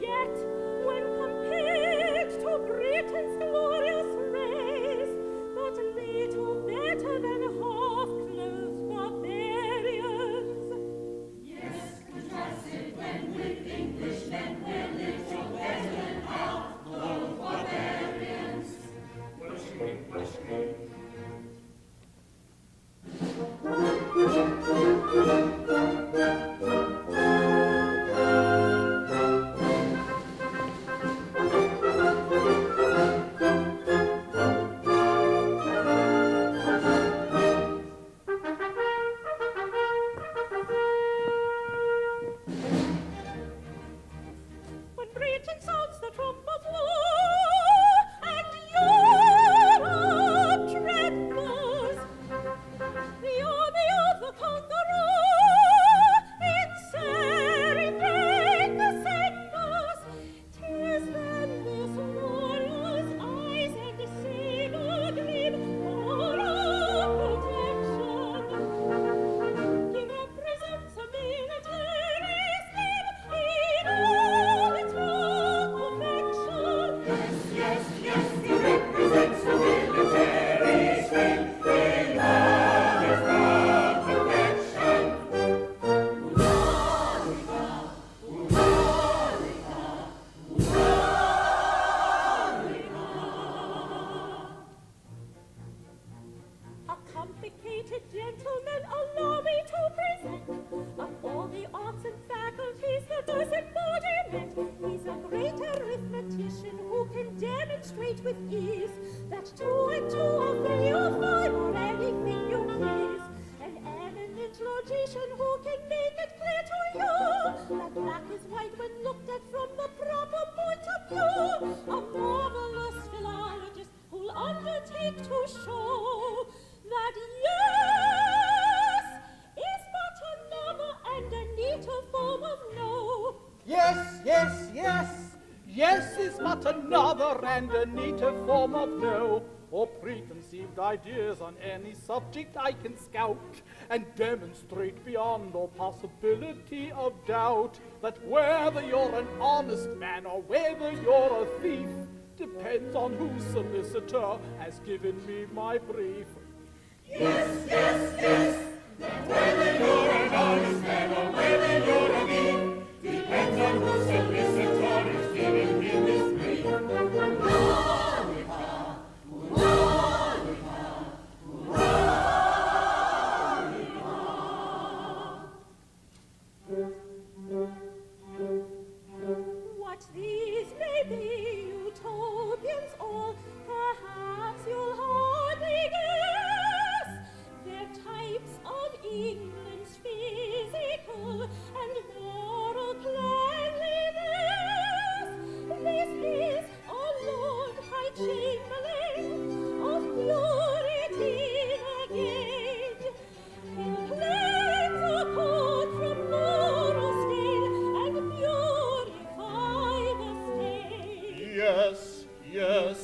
yet when compared to Britain's glorious race, but little better than half-clothed barbarians. Yes, contrasted when with Englishmen, we're little better than half-clothed barbarians. What does she mean? What does she mean? When Britain sounds the trump of war, and Europe trembles, the army of the conqueror in serried rank assembles. 'Tis then this warrior's eyes and saber gleam for our protection. He represents a military scheme in all its rock perfection. Yes, yes, he represents a military scheme in all its broad perfection. A complicated gentleman, allow me to present. Of all the arts and faculties, the first embodiment. He's a great arithmetician who can demonstrate with ease that 2 and 2 are 3 or 5 or anything you please. An eminent logician who can make it clear to you that black is white when looked at from the proper point of view. A marvelous philologist who'll undertake to show that yes is but another and a neater form of no. Yes, yes, yes. Yes is but another and a neater form of no. Or preconceived ideas on any subject I can scout and demonstrate beyond all possibility of doubt that whether you're an honest man or whether you're a thief depends on whose solicitor has given me my brief. Yes, yes, yes, that whether you're an honest man or whether you're a thief depends on whose solicitor is giving him his brief. What these may be, utopians all, perhaps you'll hardly guess. They're types of England's physical and moral cleanliness. This is our Lord High Chamberlain of purity again. He'll cleanse our court from moral stain and purify the state. Yes, yes,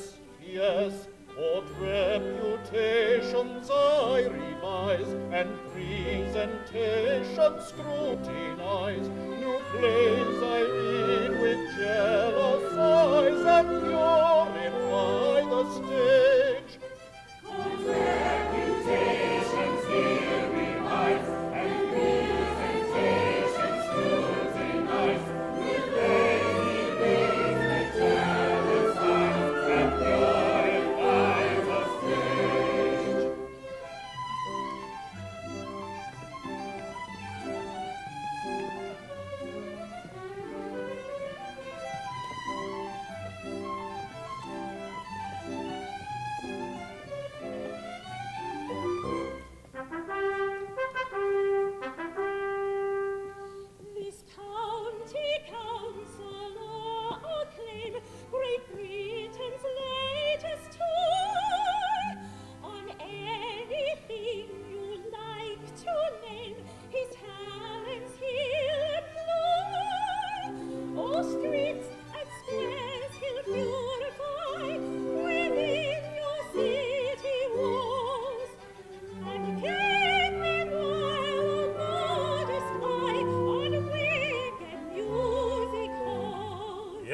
yes. Old reputations I revise and presentations scrutinize. New plays I read with jealous eyes and purify the stage. Old reputations here revise and presentations scrutinize. New plays he reads with jealous eyes and purify the stage.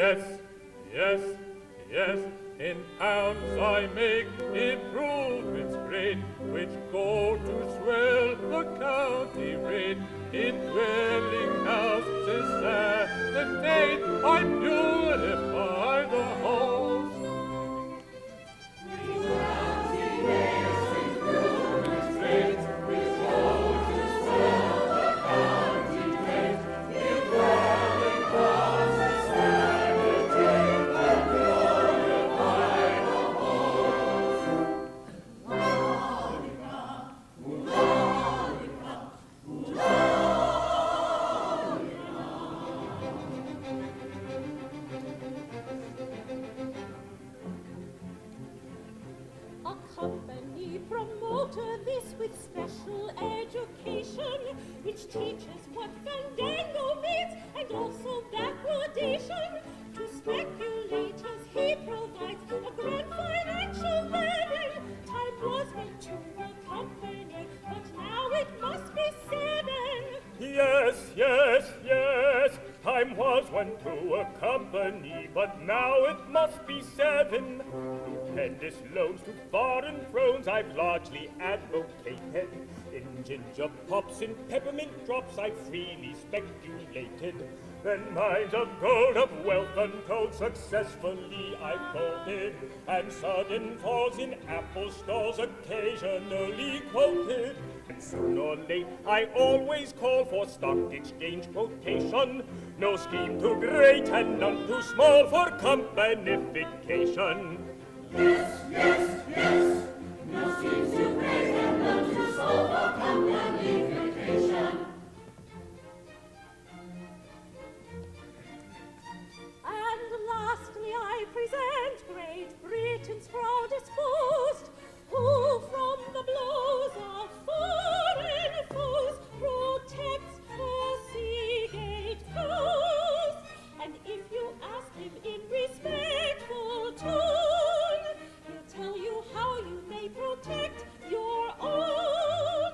Yes, yes, yes, in pounds I make improvements great, which go to swell the county rate. In dwelling houses sanitate, I beautify the halls. A company promoter this with special education, which teaches what fandango means and also backwardation. To speculators he provides a grand financial living. Time was meant to a company, but now it must be 7. Yes, yes, yes, time was went to a company, but now it must be 7. Stupendous loans to foreign thrones I've largely advocated. In ginger pops and peppermint drops I've freely speculated. Then mines of gold of wealth untold successfully I've quoted, and sudden falls in apple stalls occasionally quoted. And soon or late I always call for stock exchange quotation. No scheme too great and none too small for companification. Yes, yes, yes, no schemes too great and none too small for companification. And lastly I present Great Britain's proudest boast, who from the blows of foreign foes protects the Seagate coast. And if you ask him in respectful tone, he'll tell you how you may protect your own.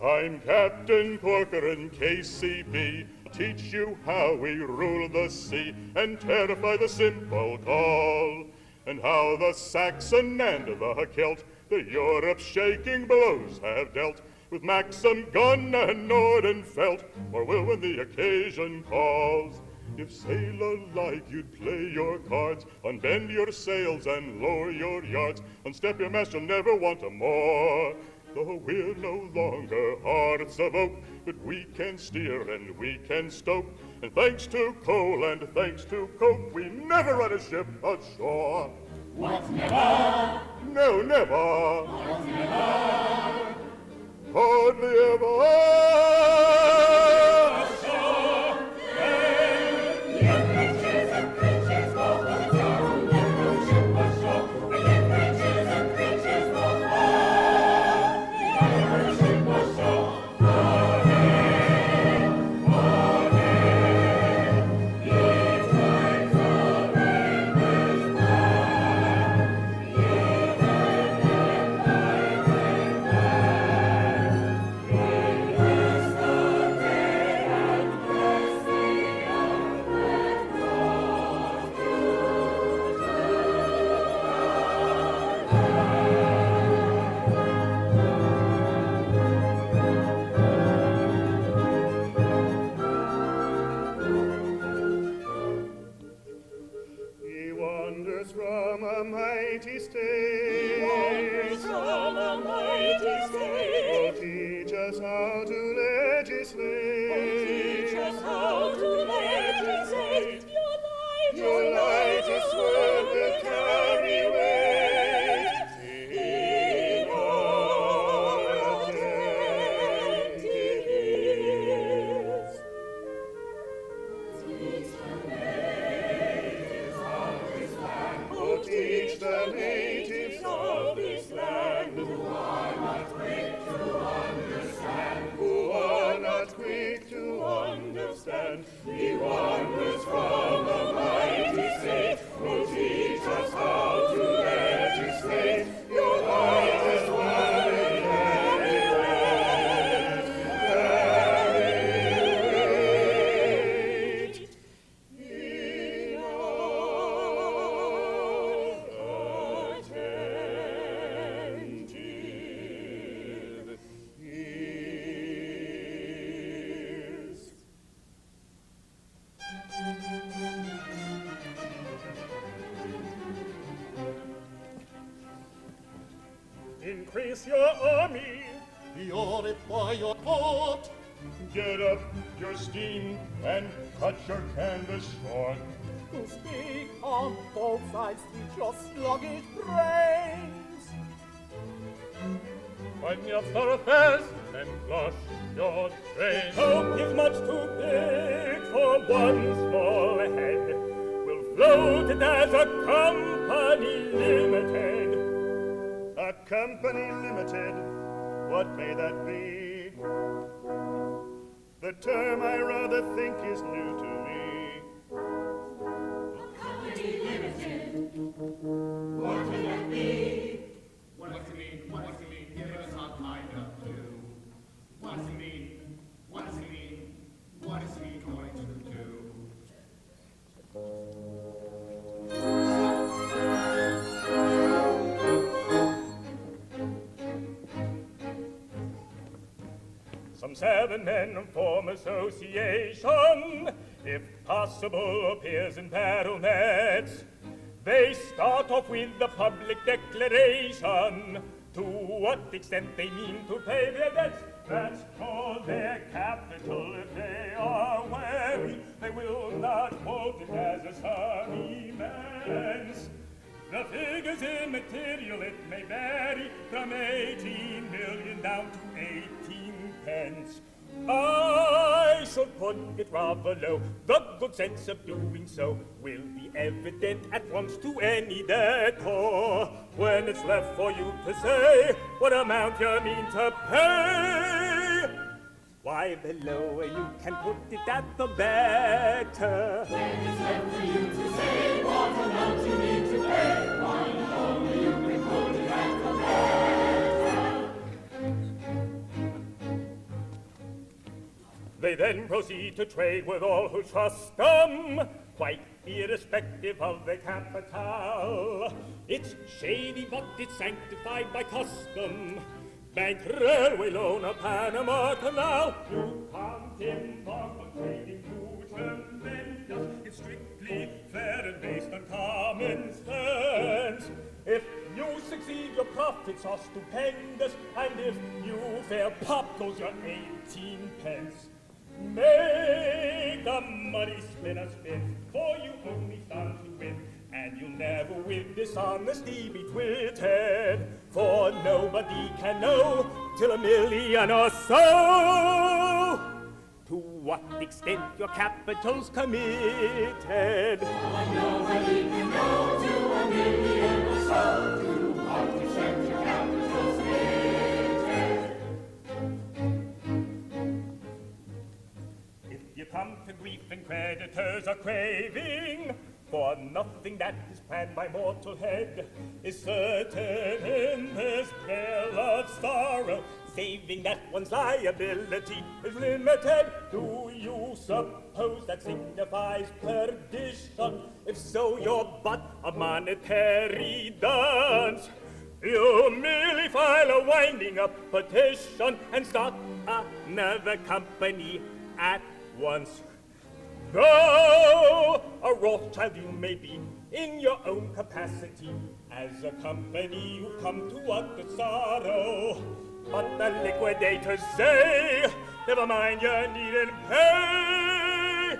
I'm Captain Corcoran, KCB, teach you how we rule the sea and terrify the simple call, and how the Saxon and the Celt the Europe's shaking blows have dealt with Maxim gun and Nordenfelt, or will when the occasion calls. If sailor-like you'd play your cards, unbend your sails and lower your yards, unstep your mast, you'll never want a more. Though we're no longer hearts of oak, but we can steer and we can stoke, and thanks to coal and thanks to coke, we never run a ship ashore. What, never? No, never. What, never? Hardly ever. Ashore, yet creatures and creatures walk on the town, never run a ship ashore, and yet creatures and creatures walk on, never run a ship ashore. He wanders from a mighty state. He wanders from a mighty state. Oh, teach us how to legislate. Oh, teach us how to legislate. Your lightest word will carry weight in all eternity. Teach the natives of this land. Oh, teach the natives increase your army. You're it by your court. Get up your steam and cut your canvas short. To speak on both sides, teach your sluggish brains. Find your thoroughfares and flush your train. Hope is much too big for one small head. We'll float it as a company limited. A company limited, what may that be? The term I rather think is new to me. Company limited. What can that be? What does it mean? What does it mean? Give us our kind of clue. What does it mean? What does it mean? What is he going to do? Some 7 men form association, if possible appears in baronets. They start off with the public declaration, to what extent they mean to pay their debts. That's called their capital. If they are wary, they will not quote it as a sum immense. The figure's immaterial, it may vary from 18 million down to 18 pence. I should put it rather low. The good sense of doing so will be evident at once to any debtor, when it's left for you to say what amount you mean to pay. Why, the lower you can put it at, the better. When it's left for you to say what amount you need to pay, why the lower you can put it at, the better. They then proceed to trade with all who trust them, quite irrespective of their capital. It's shady, but it's sanctified by custom. Bank, railway loan, a Panama Canal. You can't embark on trading to tremendous. It's strictly fair and based on common sense. If you succeed, your profits are stupendous, and if you fail, pop goes your 18 pence. Make the money spin a spin, for you only stand to win, and you'll never with dishonesty be twitted, for nobody can know till 1,000,000 or so to what extent your capital's committed. Nobody can know till 1,000,000 or so to what extent your capital's committed. You come to grief and creditors are craving, for nothing that is planned by mortal head is certain in this tale of sorrow, saving that one's liability is limited. Do you suppose that signifies perdition? If so, you're but a monetary dunce. You merely file a winding up petition and start another company at once. Though a Rothschild you may be in your own capacity, as a company you've come to utter sorrow. But the liquidators say, never mind, you needn't pay.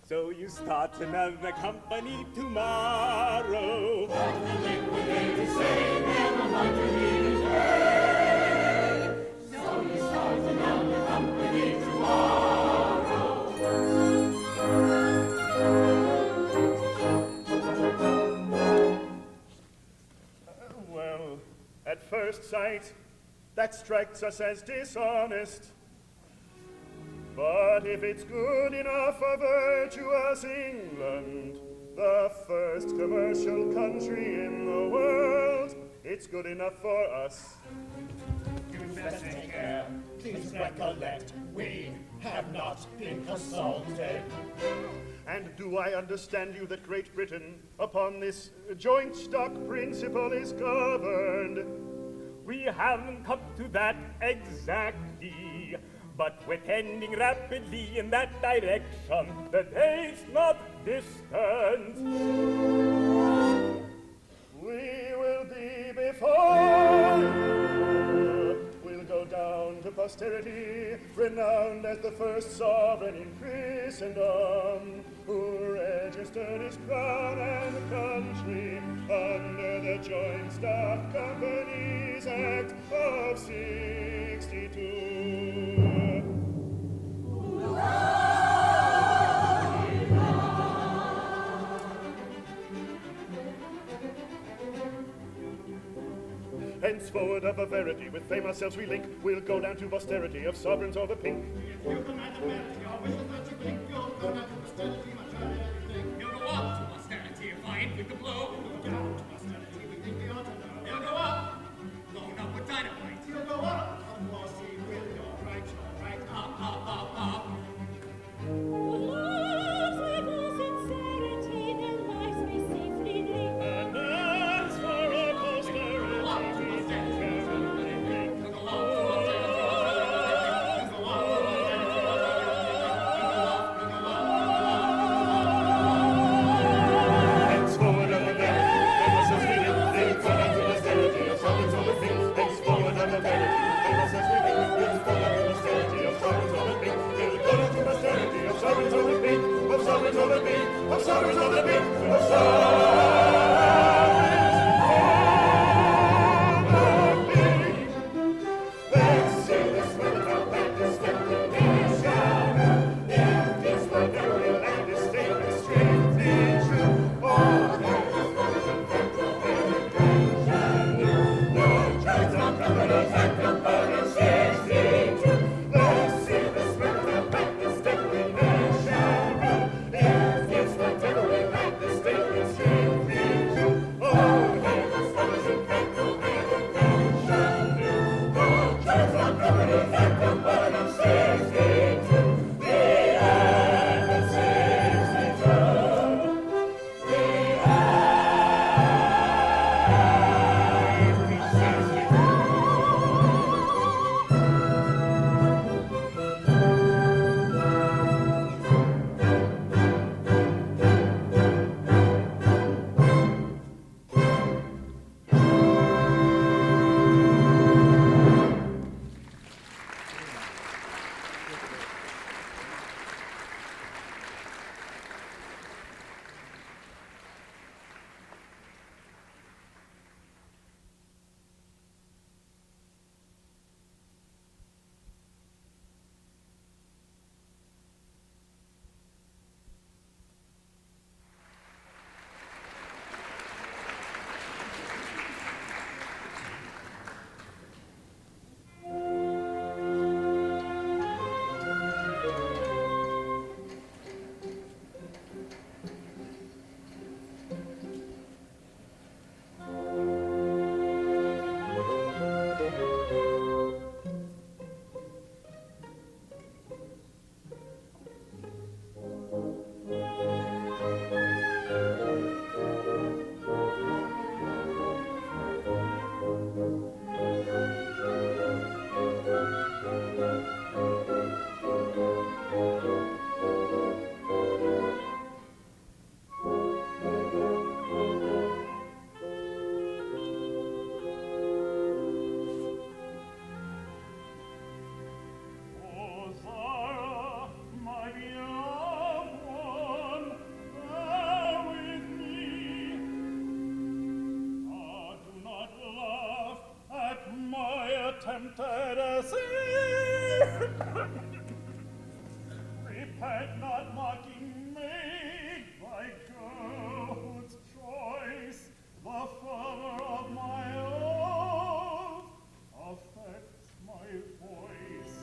So you start another company tomorrow. But the liquidators say, never mind, you needn't pay. So you start another company tomorrow. Well, at first sight, that strikes us as dishonest. But if it's good enough for virtuous England, the first commercial country in the world, it's good enough for us. You'd best take care. Please recollect, we have not been consulted. And do I understand you that Great Britain, upon this joint stock principle, is governed? We haven't come to that exactly, but we're tending rapidly in that direction. The day's not distant. We will be before first sovereign in Christendom, who registered his crown and country under the Joint Stock Companies Act of 62. Henceforward of a verity, with fame ourselves we link, we'll go down to posterity of sovereigns all the pink. If you command the vanity, or wishes that you blink, you'll go down to posterity, much higher than everything. He'll go up to posterity if I inflict the blow. He'll go down to posterity, we think we ought to know. He'll go up, blown up with dynamite. He'll go up, of course he will. You're right, up, up, up, up. Love's with all sincerity, their lives may safely live. And as for our posterity, Repent not mocking me, my girlhood's choice, the fervor of my oath affects my voice.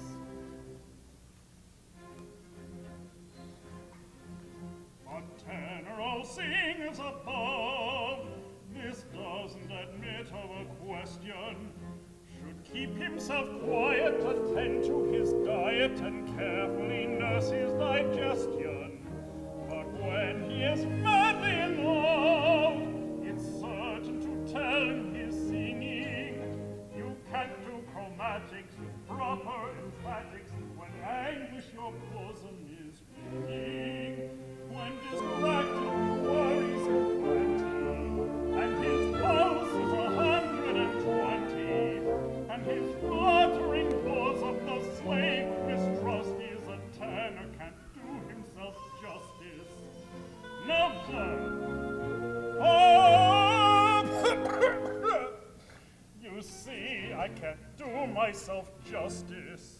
A tenor all sings above, this doesn't admit of a question. Should keep himself quiet, attend to his diet, and carefully nurse his digestion. But when he is madly in love, it's certain to tell in his singing. You can't do chromatics with proper emphatics when anguish your bosom is wringing. When distracted worries are plenty, and his pulse is 120, and his fluttering thoughts of the slave mistrust is a observe. Oh! You see, I can't do myself justice.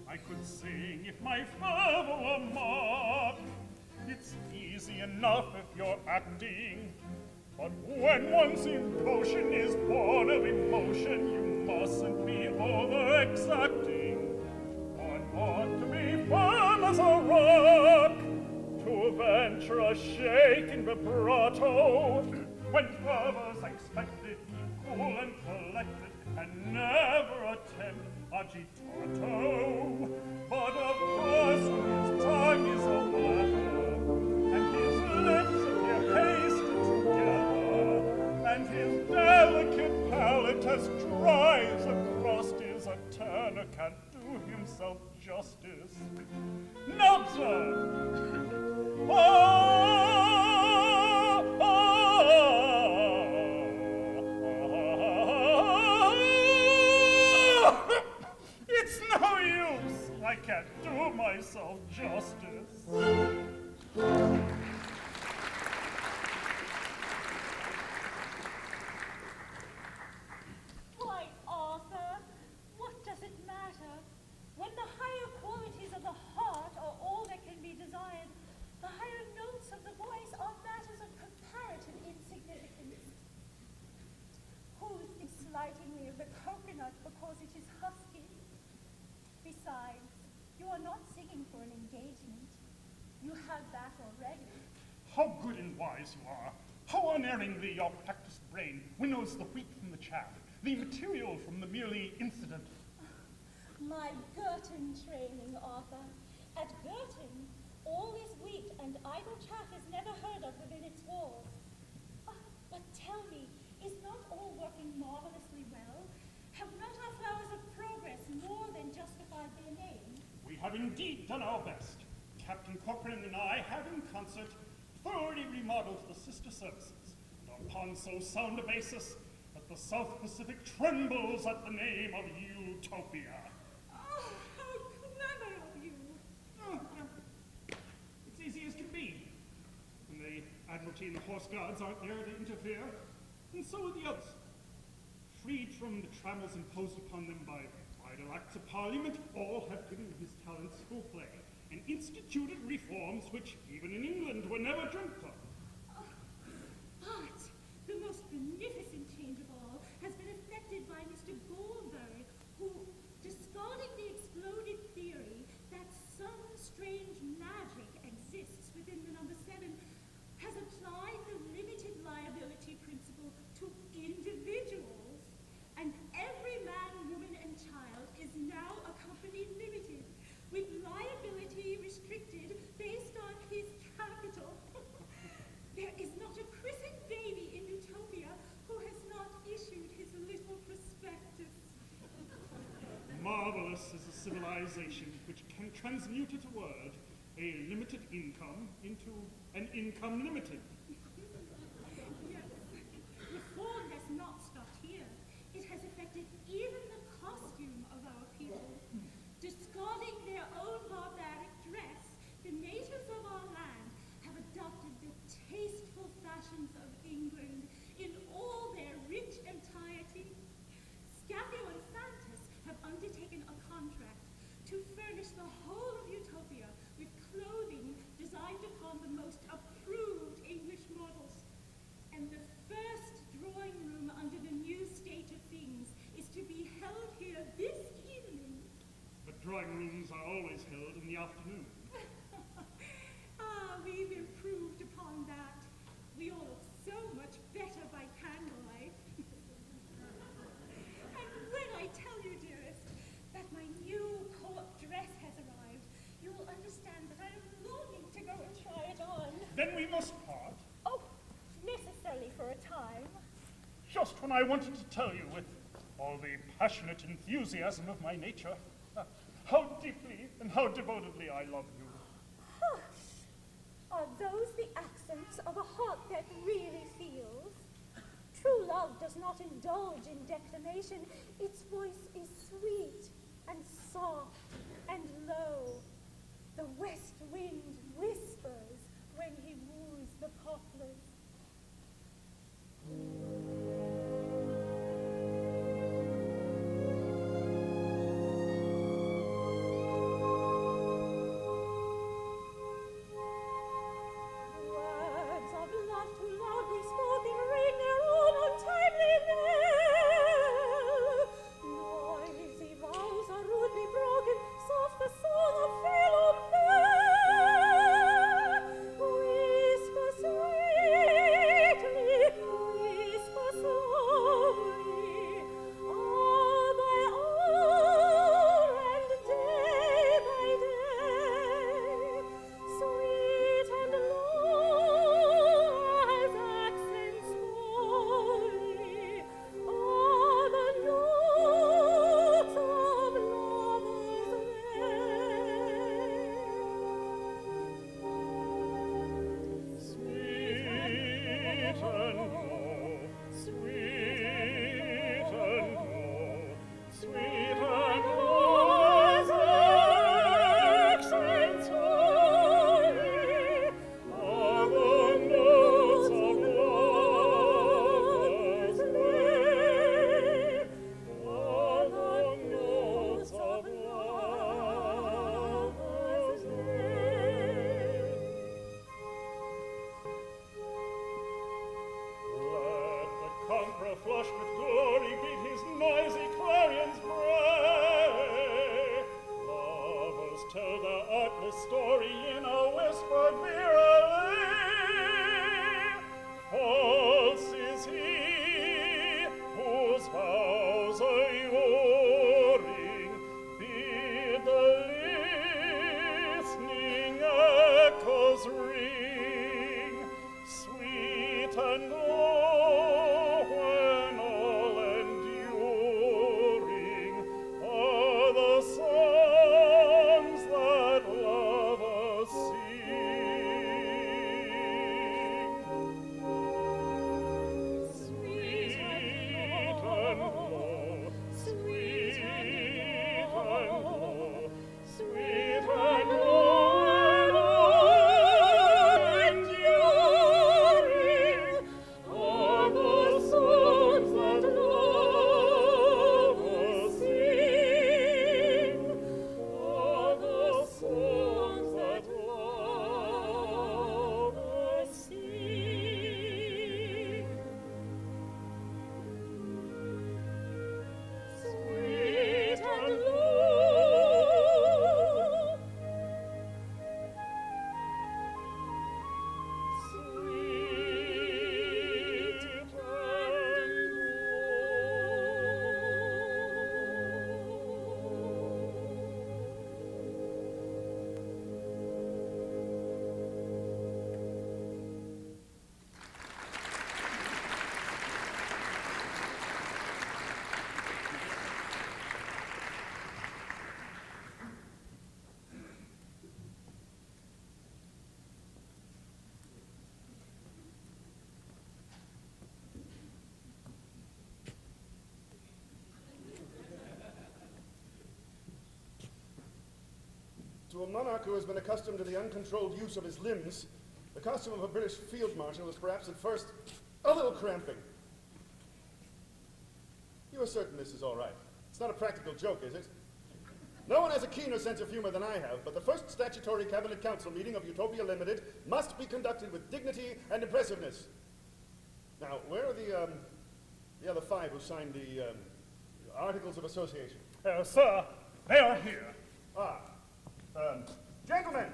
I could sing if my fervor were marked. It's easy enough if you're acting. But when one's emotion is born of emotion, you mustn't be over-exacting. One ought to be firm as a rock, to venture a shaking vibrato, when fervor's expected, cool and collected, and never attempt agitato. But of course, when his tongue is a bladder, and his lips appear pasted together, and his delicate palate as dry as a crust is, a tenor can't do himself justice. Now observe. It's no use. I can't do myself justice. Why, Arthur, what does it matter? When the higher qualities of the heart are all that can be desired, the higher notes of the voice are matters of comparative insignificance. Who's is slighting me of the coconut because it is husky? Besides, you are not singing for an engagement. You have that already. How good and wise you are. How unerringly your practiced brain winnows the wheat from the chaff, the material from the merely incident. My Girton training, Arthur. At Girton, all is wheat and idle chaff is never heard of within its walls. But tell me, is not all working marvelously well? Have not our flowers of progress more than justified their name? We have indeed done our best. Captain Corcoran and I have in concert thoroughly remodeled the sister services, and upon so sound a basis that the South Pacific trembles at the name of Utopia. Oh, how clever of you! It's easy as can be. And the Admiralty and the Horse Guards aren't there to interfere, and so are the others. Freed from the trammels imposed upon them by idle acts of Parliament, all have given his talents full play, and instituted reforms which, even in England, were never dreamt of. But the most beneficent change of all has been effected by Mr. Goldberry, who, discarding the exploded theory that some strange magic exists within the number 7, has applied the limited liability principle to individuals, and every man, woman, and child is now a company limited, with liability restricted based on his capital. There is not a christened baby in Utopia who has not issued his little prospectus. Marvelous is a civilization which can transmute at a word a limited income into an income limited. Yes. Reform has not stopped here. It has affected even the costume of our people. Discarding their own barbaric dress, the natives of our land have adopted the tasteful fashions of England in all their rich entirety. Scapio and Fantus have undertaken a contract to furnish the whole of Utopia with clothing designed upon the most approved English models. And the first drawing room under the new state of things is to be held here this evening. But drawing rooms are always held in the afternoon. We've improved upon that. We all look so much better by candlelight. And when I tell you, dearest, that my new court dress has arrived, you will understand that I am longing to go and try it on. Then we must part. Oh, necessarily for a time. Just when I wanted to tell you with all the passionate enthusiasm of my nature, how deeply and how devotedly I love you. Are those the accents of a heart that really feels? True love does not indulge in declamation. Its voice is sweet the story in a whisper wearily. False is he whose vows alluring bid the listening echoes ring, sweet and low when all enduring are the songs that lovers sing. Sweet and low, sweet and low, sweet and low, enduring are the songs that lovers sing, are the songs that lovers sing. Sweet and low, sweet and To a monarch who has been accustomed to the uncontrolled use of his limbs, the costume of a British field marshal was perhaps at first a little cramping. You are certain this is all right? It's not a practical joke, is it? No one has a keener sense of humor than I have, but the first statutory cabinet council meeting of Utopia Limited must be conducted with dignity and impressiveness. Now, where are the other five who signed the Articles of Association? Sir, they are here. Gentlemen,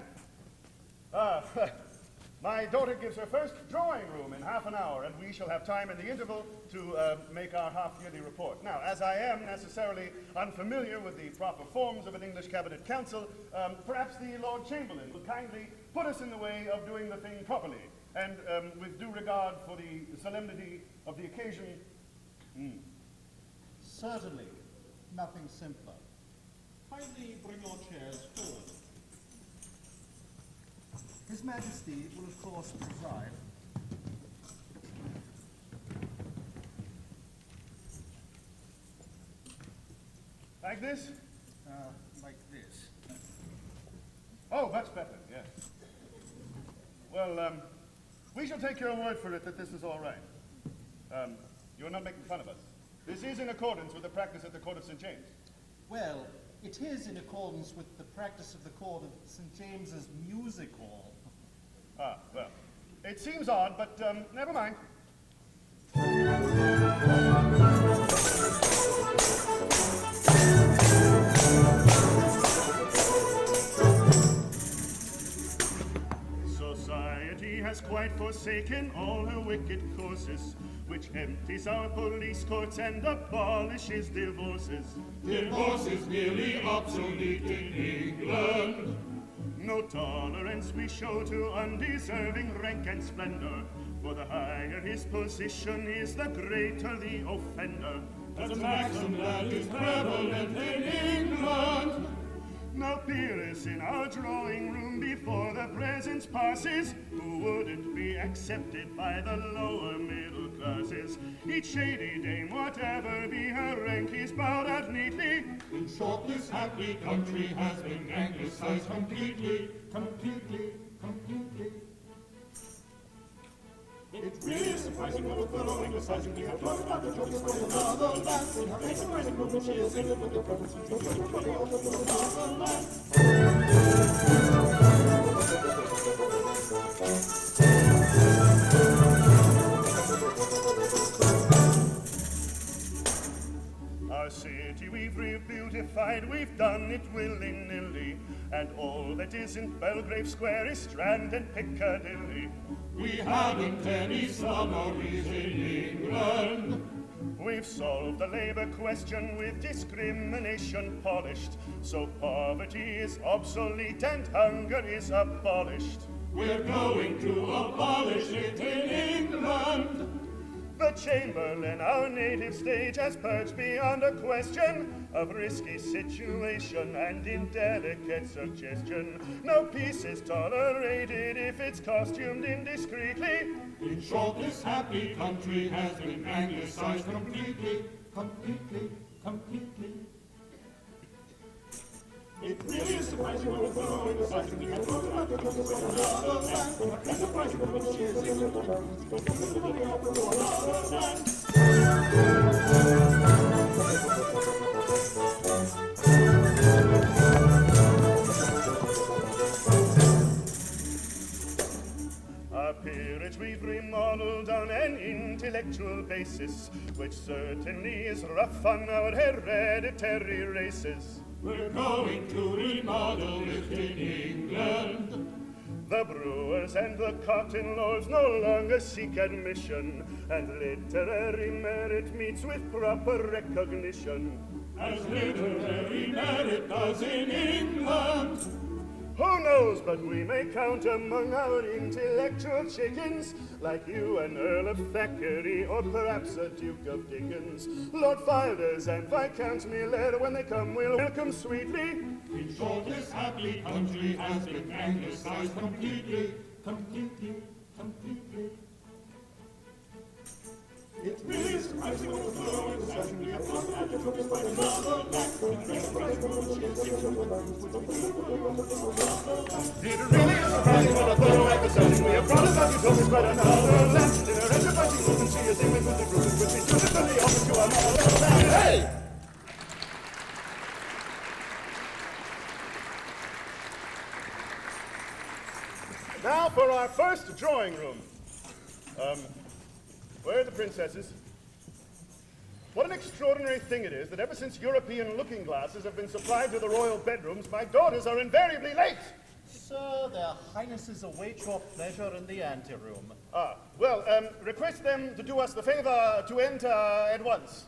my daughter gives her first drawing room in half an hour, and we shall have time in the interval to make our half-yearly report. Now, as I am necessarily unfamiliar with the proper forms of an English Cabinet Council, perhaps the Lord Chamberlain will kindly put us in the way of doing the thing properly, and with due regard for the solemnity of the occasion. Certainly. Nothing simpler. Kindly bring your chairs forward. His Majesty will, of course, preside. Like this? Like this. Oh, much better, yes. Well, we shall take your word for it that this is all right. You're not making fun of us. This is in accordance with the practice at the Court of St. James. Well, it is in accordance with the practice of the Court of St. James's Music Hall. Ah, well, it seems odd, but never mind. Society has quite forsaken all her wicked courses, which empties our police courts and abolishes divorces. Divorce is merely obsolete in England. No tolerance we show to undeserving rank and splendor, for the higher his position is, the greater the offender. That's a maxim that is prevalent in England. Now peerless in our drawing room before the presence passes, who wouldn't be accepted by the lower middle classes? Each shady dame, whatever be her rank, is bowed out neatly. In short, this happy country has been anglicized completely, completely, completely. It really is surprising what a thorough anglicizing we have done about the jokes from another land. In her mesmerizing movement, she is singing with the presence of the another land. Our city city we've re-beautified, we've done it willy-nilly, and all that isn't Belgrave Square is Strand and Piccadilly. We haven't any summaries in England. We've solved the labour question with discrimination polished, so poverty is obsolete and hunger is abolished. We're going to abolish it in England. The Chamberlain, our native stage, has purged beyond a question of risky situation and indelicate suggestion. No peace is tolerated if it's costumed indiscreetly. In short, this happy country has been anglicized completely, completely, completely. It really is surprising what we're going to find. It's surprising what she Our peerage we've remodeled on an intellectual basis, which certainly is rough on our hereditary races. We're going to remodel it in England. The brewers and the cotton lords no longer seek admission, and literary merit meets with proper recognition. As literary merit does in England. Who knows, but we may count among our intellectual chickens, like you, an Earl of Thackeray, or perhaps a Duke of Dickens. Lord Filders and Viscount Miller, when they come, we'll welcome sweetly. In short, this happy country has been anglicized completely, completely, completely. It really is surprising what we're going to find. We have lost our differences by another land. It really is surprising what we're We have brought us back to quite another land. In our enterprising movement, she is aiming with the rulers, which we dutifully offer to our motherland. Hey! Now for our first drawing room. Where are the princesses? What an extraordinary thing it is that ever since European looking glasses have been supplied to the royal bedrooms, my daughters are invariably late. Sir, their highnesses await your pleasure in the anteroom. Well, request them to do us the favor to enter at once.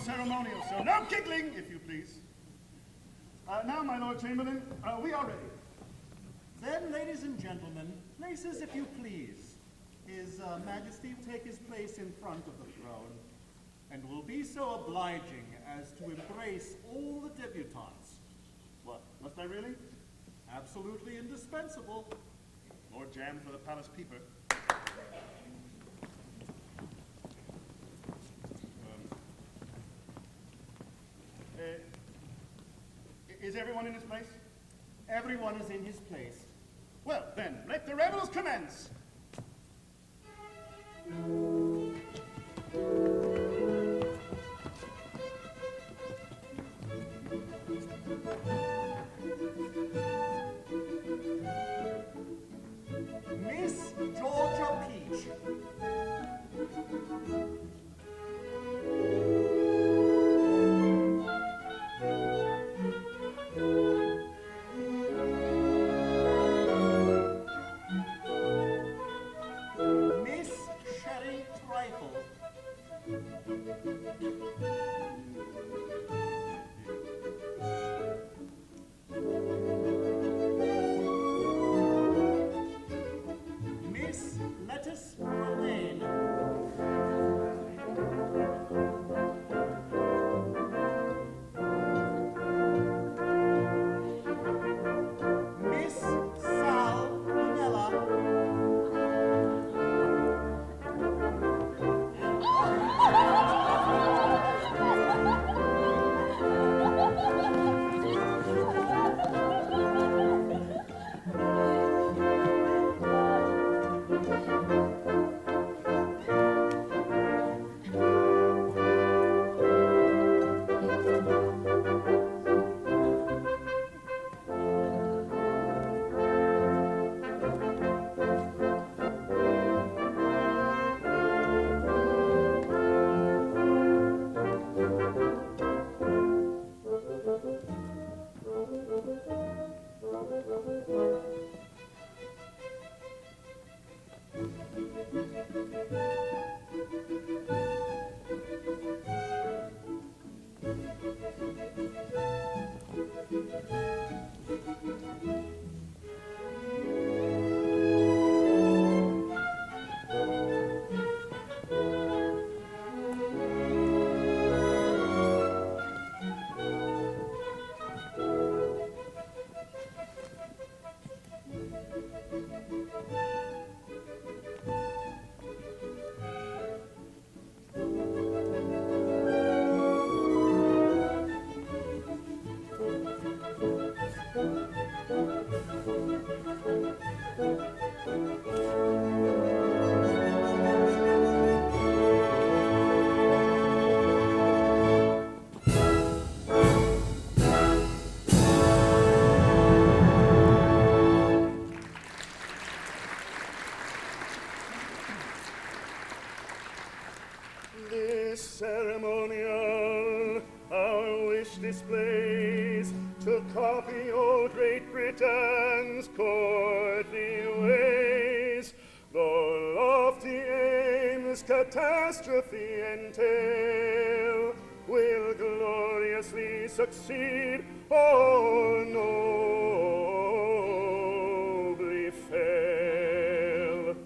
Ceremonial, so no giggling, if you please. Now, my Lord Chamberlain, we are ready. Then, ladies and gentlemen, places if you please. His Majesty will take his place in front of the throne, and will be so obliging as to embrace all the debutantes. What, must I really? Absolutely indispensable. More jam for the palace peeper. Is everyone in his place? Everyone is in his place. Well, then, let the revels commence. Miss Georgia Peach. Miss Sherry Trifle. Miss Lettuce Romaine. Miss Sal Prunella. This ceremonial our wish displays to copy old Great Britain's courtly ways. Though lofty aims catastrophe entail, will gloriously succeed or nobly fail.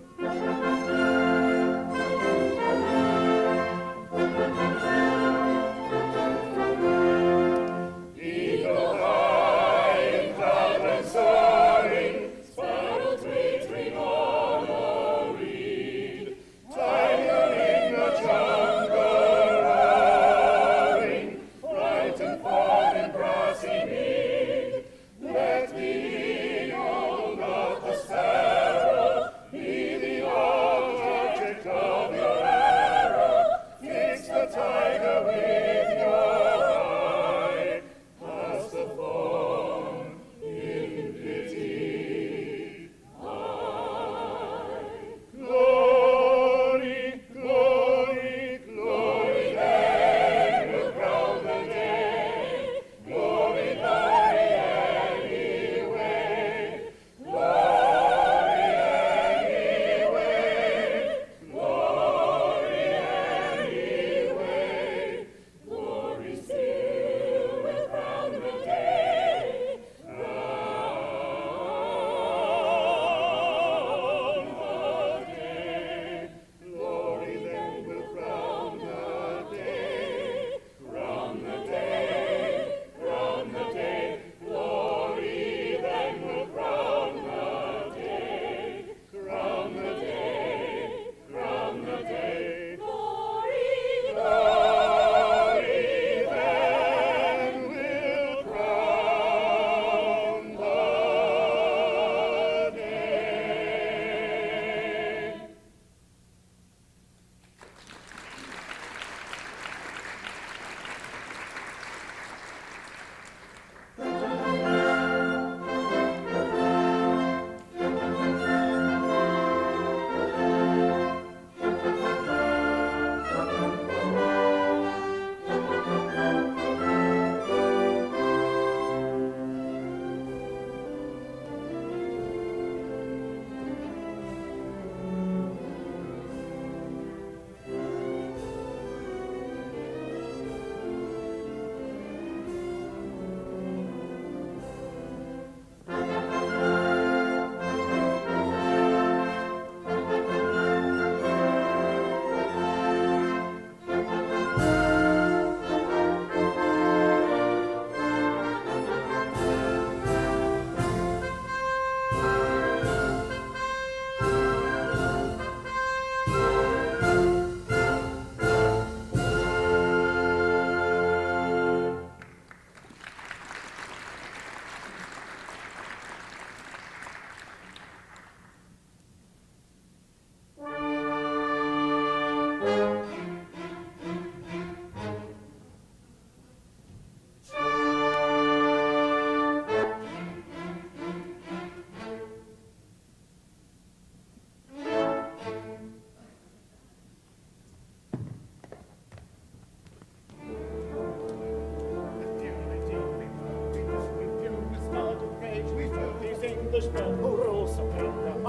Eagle high, proud and soaring, sparrow twittering on a reed, tiger in the jungle roaring, frightened fawn and grassy mead. Let the eagle, not the sparrow, be the object of your arrow. Fix the tiger with your eye, pass the fawn in pity. Glory, glory, glory, then will crown the day. Glory, glory, anyway. Glory, anyway. Glory, anyway. Glory,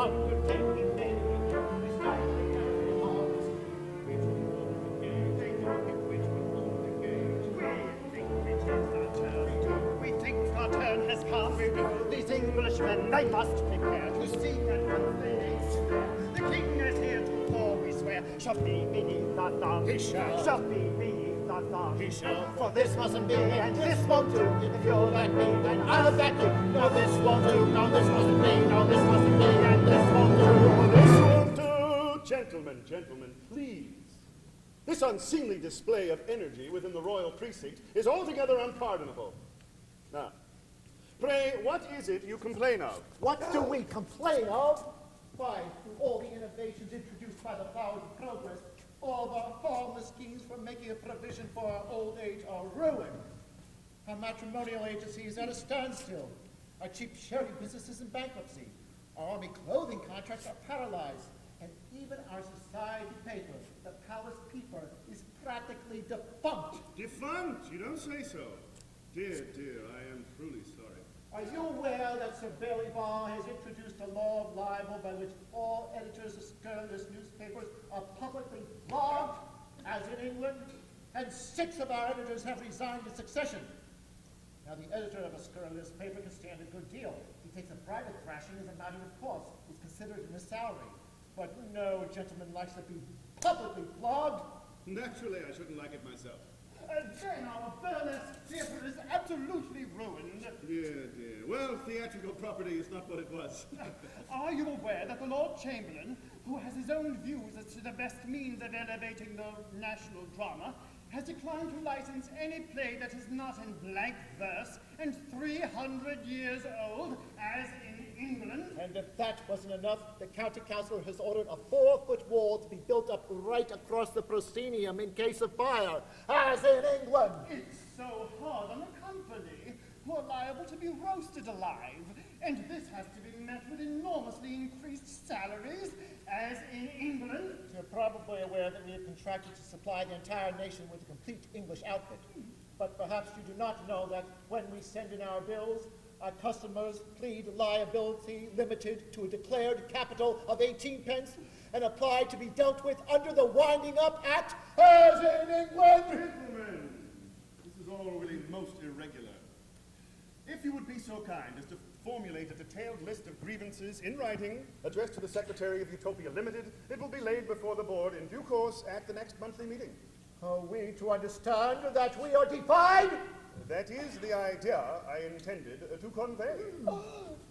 undertaking many English tightly and remarks. Which will decay, they know it, which will decay. We think it is our turn. We think our turn has come. We do. These Englishmen, they must prepare to see and unfazed. The king is here to we swear, shall be beneath our thumb. He shall be beneath our thumb. He shall. For this mustn't be, and this won't do. If you're like me, then I'll back you. No, this won't do. No, this mustn't be. No, this mustn't be, and this won't do. This won't do. Gentlemen, gentlemen, please. This unseemly display of energy within the royal precinct is altogether unpardonable. Now, pray, what is it you complain of? What do we complain of? Why, through all the innovations introduced by the powers of progress, all of our harmless schemes for making a provision for our old age are ruined. Our matrimonial agency is at a standstill. Our cheap charity business is in bankruptcy. Our army clothing contracts are paralyzed. And even our society paper, the Palace Peeper, is practically defunct. Defunct? You don't say so. Dear, dear, I am truly sorry. Are you aware that Sir Ballybor has introduced a law of libel by which all editors of scurrilous newspapers are publicly flogged, as in England? And 6 of our editors have resigned in succession. Now, the editor of a scurrilous paper can stand a good deal. He takes a private thrashing as a matter of course. It's considered in his salary. But no gentleman likes to be publicly flogged. Naturally, I shouldn't like it myself. Then our burlesque theatre is absolutely ruined. Dear, dear. Well, theatrical property is not what it was. Are you aware that the Lord Chamberlain, who has his own views as to the best means of elevating the national drama, has declined to license any play that is not in blank verse and 300 years old, as in England? And if that wasn't enough, the county council has ordered a 4-foot wall to be built up right across the proscenium in case of fire, as in England. It's so hard on the company, who are liable to be roasted alive, and this has to be met with enormously increased salaries, as in England. You're probably aware that we have contracted to supply the entire nation with a complete English outfit. But perhaps you do not know that when we send in our bills, our customers plead liability limited to a declared capital of 18 pence and apply to be dealt with under the Winding Up Act, as in England. Gentlemen, this is all really most irregular. If you would be so kind as to formulate a detailed list of grievances in writing, addressed to the Secretary of Utopia Limited, it will be laid before the board in due course at the next monthly meeting. Are we to understand that we are defied? That is the idea I intended to convey.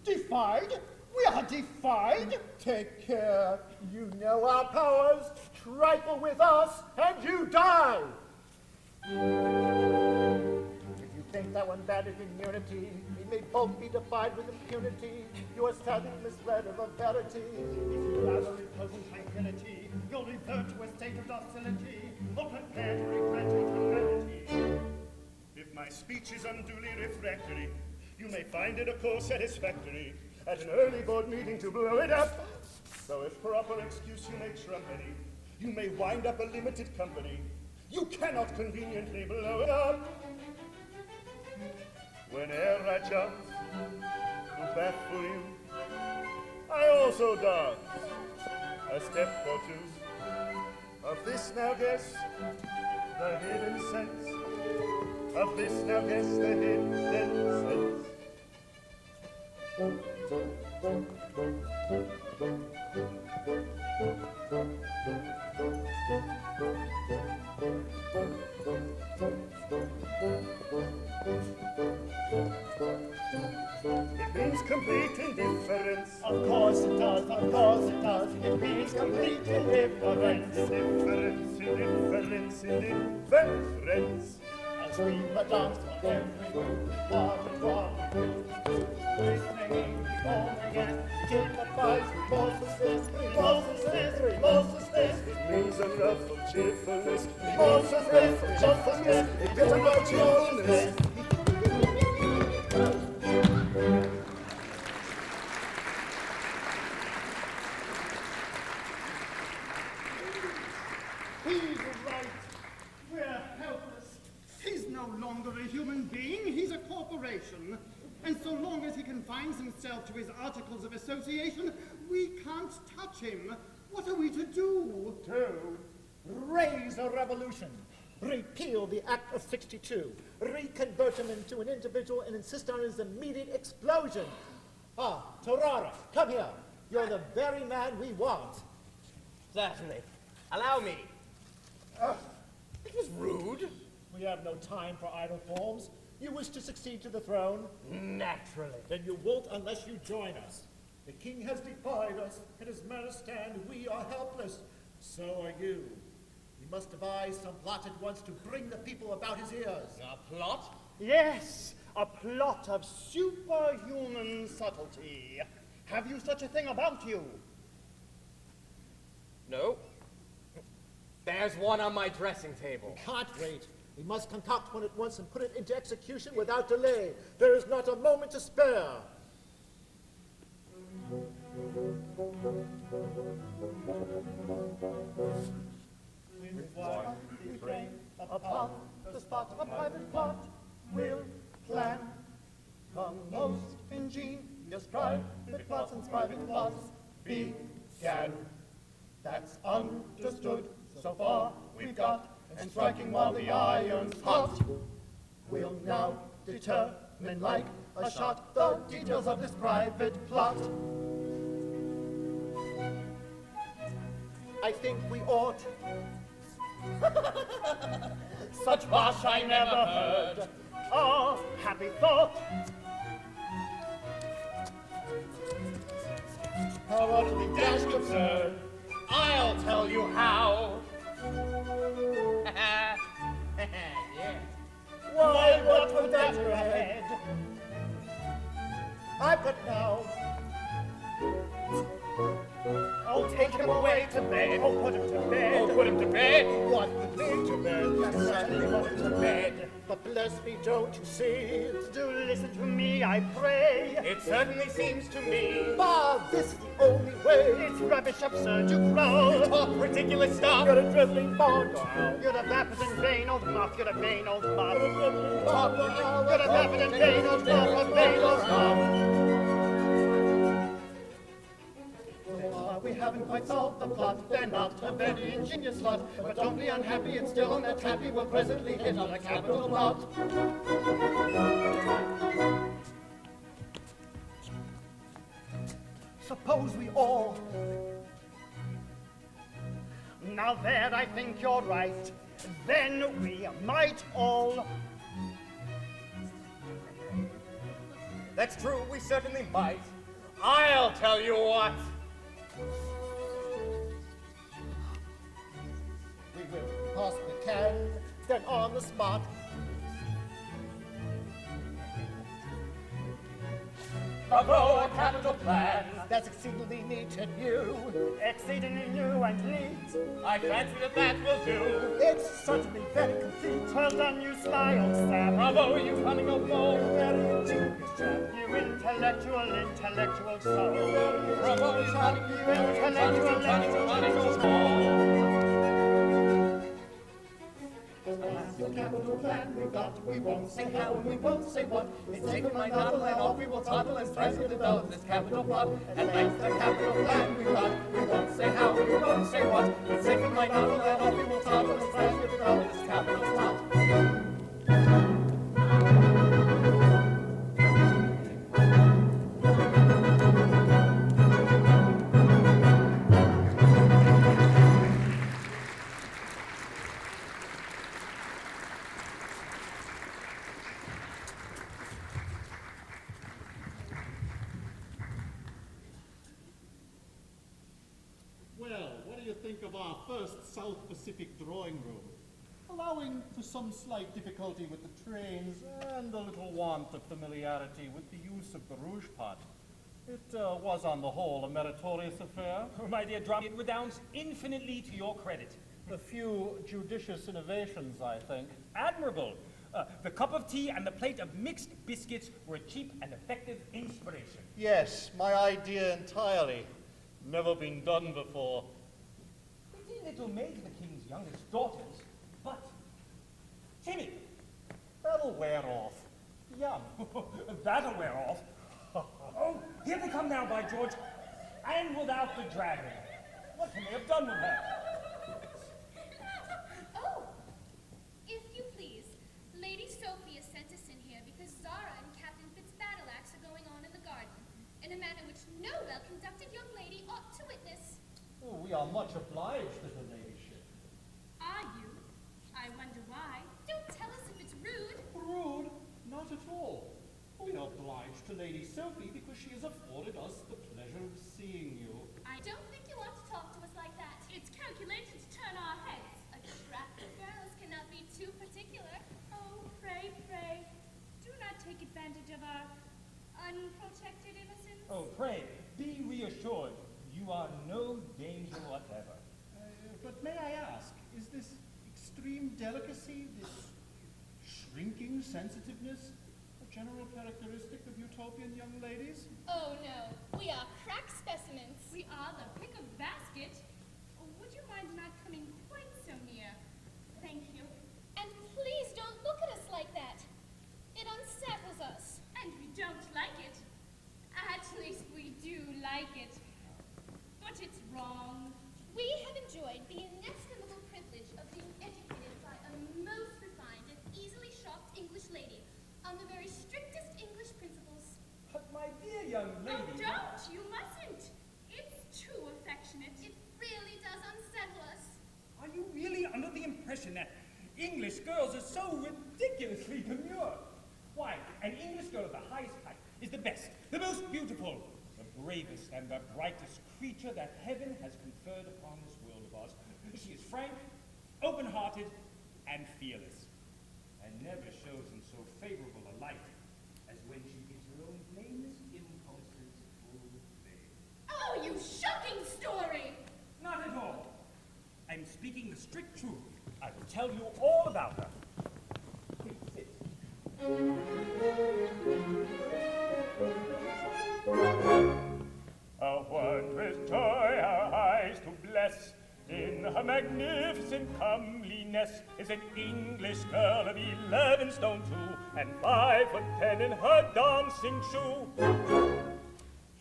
Defied? We are defied? Take care. You know our powers. Trifle with us, and you die. If you think that one banded immunity, we may both be defied with impunity. You are sadly misled of a verity. If you gather in pleasant tranquility, you'll revert to a state of docility, or prepare to regret calamity. If my speech is unduly refractory, you may find it a course satisfactory at an early board meeting to blow it up. So if proper excuse you may trump any, you may wind up a limited company. You cannot conveniently blow it up. Whene'er I chance to baffle you, I also dance a step or two. Of this now guess the hidden sense. Of this now guess the hidden sense. It means complete indifference. Of course it does, of course it does. It means complete indifference. Indifference, indifference, indifference. As we dance on every move, one and one, listening, falling and dignifies remorselessness, remorselessness, remorselessness. It means a ruff of cheerfulness, remorselessness, remorselessness, it gets about cheerfulness. He's right. We're helpless. He's no longer a human being. He's a corporation. And so long as he confines himself to his articles of association, we can't touch him. What are we to do? Raise a revolution. Repeal the Act of 62. Reconvert him into an individual and insist on his immediate explosion. Ah, Torara, come here. You're the very man we want. Certainly. Allow me. It was rude. We have no time for idle forms. You wish to succeed to the throne? Naturally. Then you won't unless you join us. The king has defied us, and his men stand, we are helpless. So are you. We must devise some plot at once to bring the people about his ears. A plot? Yes, a plot of superhuman subtlety. Have you such a thing about you? No. There's one on my dressing table. Can't wait. We must concoct one at once and put it into execution without delay. There is not a moment to spare. Upon the spot of a private plot, we'll plan the most ingenious private plots and private plots began. That's understood. So far we've got, and striking while the iron's hot. We'll now determine like a shot the details of this private plot. I think we ought. Such bosh I never heard. Ah, happy thought. How utterly dashed absurd. I'll tell you how. Yeah. Why, what would that your head? I've got now. Oh, take him away to bed. Oh, put him to bed. Oh, put him to bed. What would lead to bed? Yes, certainly put him to bed. But bless me, don't you see? Do listen to me, I pray. It certainly seems to me. Bah, this is the only way. It's rubbish, absurd, you growl. You talk ridiculous stuff. You're a dribbling mongrel. You're a vapid and vain old muff. You're a vain old muff. You're a dribbling mongrel. You're a vapid and vain old muff. A vain old muff. We haven't quite solved the plot. They're not a very ingenious lot. But don't be unhappy, it's still not happy. We'll presently hit on a capital plot. Suppose we all. Now there, I think you're right. Then we might all. That's true, we certainly might. I'll tell you what. We will possibly can, then on the spot. Bravo, a capital plan. That's exceedingly neat and new. Exceedingly new and neat. I fancy that will do. It's certainly very complete. Well done, you sly old sap. Bravo, you cunning old mole. Very ingenious chap. You intellectual soul. Bravo, you cunning old mole. The capital plan we've got, we won't say how and we won't say what. It's taken my noddle and off we will toddle and try to develop this capital plot. And that's the capital plan we've got, we won't say how and we won't say what. It's taken my noddle and off we will toddle and try to develop this capital plot. Think of our first South Pacific drawing room, allowing for some slight difficulty with the trains and a little want of familiarity with the use of the rouge pot. It was on the whole a meritorious affair. Oh, my dear Drum, it redounds infinitely to your credit. A few judicious innovations, I think. Admirable. The cup of tea and the plate of mixed biscuits were a cheap and effective inspiration. Yes, my idea entirely. Never been done before. Little maid the king's youngest daughters, but timid. That'll wear off. young. That'll wear off. Oh, here they come now, by George. And without the dragon. What can they have done with her? Oh, if you please, Lady Sophia sent us in here because Zara and Captain Fitzbattleaxe are going on in the garden, in a manner which no well-conducted young lady ought to witness. Oh, we are much obliged, little ladyship. Are you? I wonder why. Don't tell us if it's rude. Rude? Not at all. We are obliged to Lady Sophie because she has afforded us the pleasure of seeing you. I don't think you ought to talk to us like that. It's calculated to turn our heads. Attractive girls cannot be too particular. Oh, pray, pray, do not take advantage of our unprotected innocence. Oh, pray, be reassured. You are no danger whatever. But may I ask, is this extreme delicacy, this shrinking sensitiveness, a general characteristic of utopian young ladies? Oh, no. We are crack specimens. We are the pick of basket. Oh, would you mind not coming quite so near? Thank you. And please don't look at us like that. It unsettles us. And we don't like it. At least we do like it. But it's wrong. We have enjoyed the inestimable privilege of being educated by a most refined and easily shocked English lady on the very strictest English principles. But my dear young lady... Oh, don't! You mustn't! It's too affectionate. It really does unsettle us. Are you really under the impression that English girls are so ridiculously demure? Why, an English girl of the highest type is the best, the most beautiful, the bravest and the brightest creature that heaven has conferred upon this world of ours. She is frank, open-hearted, and fearless, and never shows in so favorable a light as when she gives her own blameless impulses full play. Oh, you shocking story! Not at all. I'm speaking the strict truth. I will tell you all about her. Please sit. A wondrous joy our eyes to bless. In her magnificent comeliness is an English girl of 11 stone 2 and 5'10" in her dancing shoe.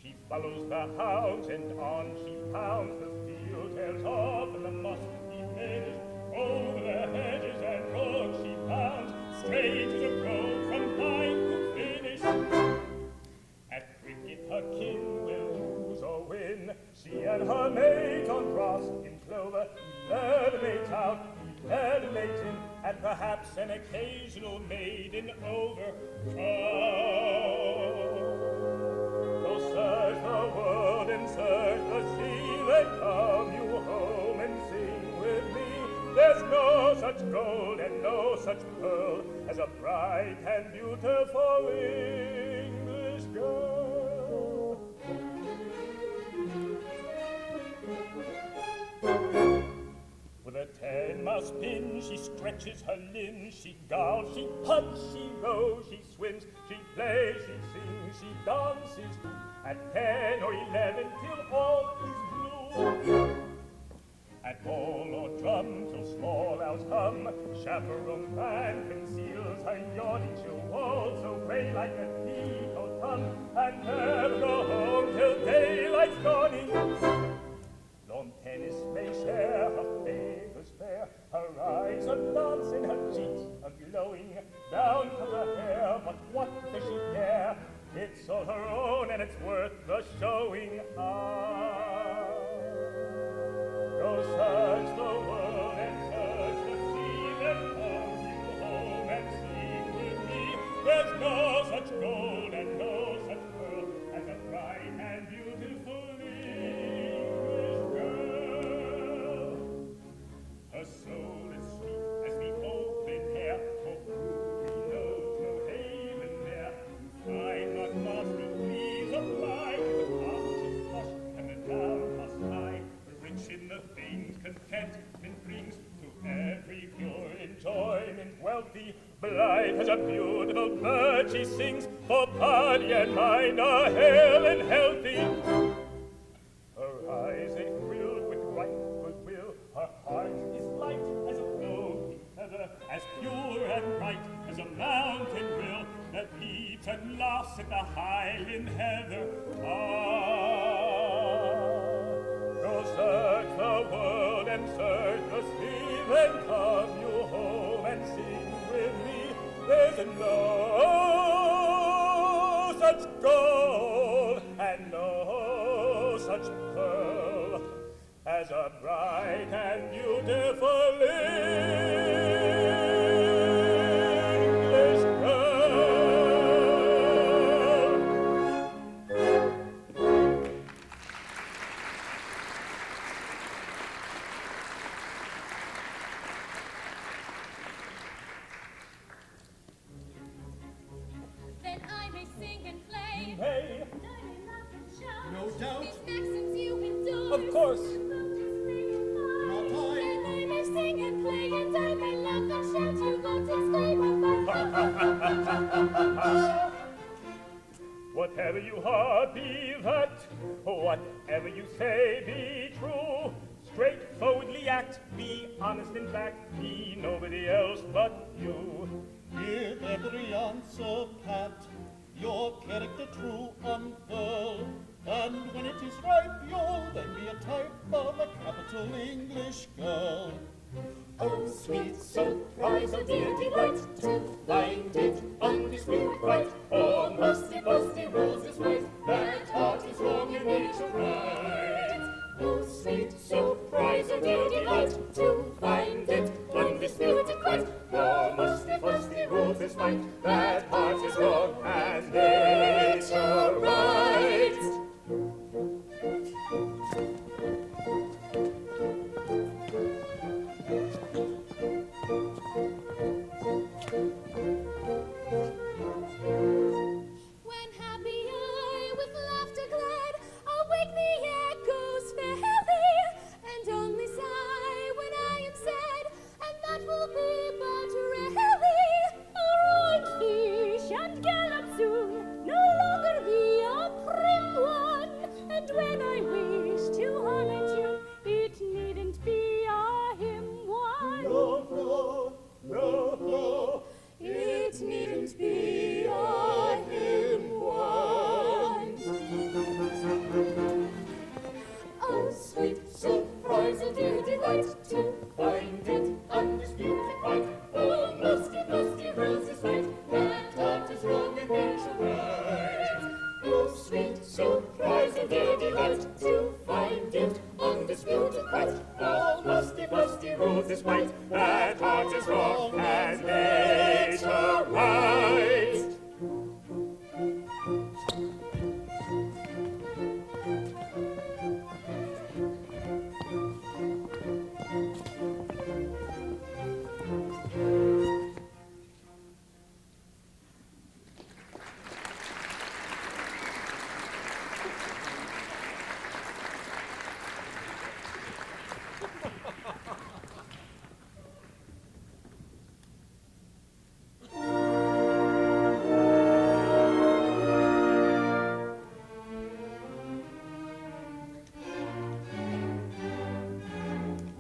She follows the hounds and on she pounds. The field tails off and the moss diminished. Over the hedges and roads she bounds, straight as a road from line to finish. At cricket her kin will lose or win. She and her mate on grass in clover, 11 mates out, 11 mates in, and perhaps an occasional maiden over. Go search the world and search the sea, then come you home and sing with me. There's no such gold and no such pearl as a bright and beautiful English girl. With a 10-mile spin, she stretches her limbs, she gals, she hunts, she rows, she swims, she plays, she sings, she dances too, at 10 or 11 till all is blue. At ball or drum till small owls hum, chaperone man conceals her yawning, she'll waltz away like a teetotal tongue, and never go home till daylight's dawning. Lawn tennis may share her favors fair, her eyes are dancing, her cheeks are glowing, down to her hair, but what does she care? It's all her own and it's worth the showing. Go search the world and search the sea, then come you home and sing with me. There's no such gold and no such pearl as a bright and beautiful English girl. Her soul is sweet as the open air, for ruby knows no haven there. Find what must be please apply to the conscious flush and the downcast eye. Rich in the things contentment brings, to every pure enjoyment wealthy, blithe as a beautiful bird she sings, for body and mind are hale and healthy. Her eyes they thrill with right goodwill, her heart is light as a floating feather, as pure and bright as a mountain rill that he at the Highland heather. Go search the world and search the sea, then come you home and sing with me. There's no such gold and no such pearl as a bright and beautiful English girl. Then I may sing and play. May. And I may laugh and shout. No doubt. These maxims you endure. Of course. Not I. Then I may sing and play, and I may laugh and shout. You won't exclaim about. Whatever you heard, be that. Whatever you say, be true. Straightforwardly act, be honest in fact, be nobody else but you. With every answer pat, your character true unfurl, and when it is ripe, you'll then be a type of a capital English girl. Oh, sweet surprise, oh dear delight, to find it undisputed right. Oh, musty, busty rose is right, that heart is wrong and nature right. Oh, sweet surprise, oh dear delight, to find it undisputed right. Oh, musty, busty rose is right, that heart is wrong and nature right. When happy I with laughter glad awake the echoes fairly, and only sigh when I am sad, and that will be but rarely. A ruined fish and gallop soon, no longer be a prim one, and when I wish to honor tune, it needn't be a hymn one. No, no, no, it needn't be a hymn one. Oh, sweet surprise, oh dear delight, to find it undisputed right. Oh, musty, musty rose is right, that heart is wrong and nature right. Oh, sweet surprise, oh dear delight, to find it undisputed right. Oh, musty, musty rose is right, that heart is wrong and nature right.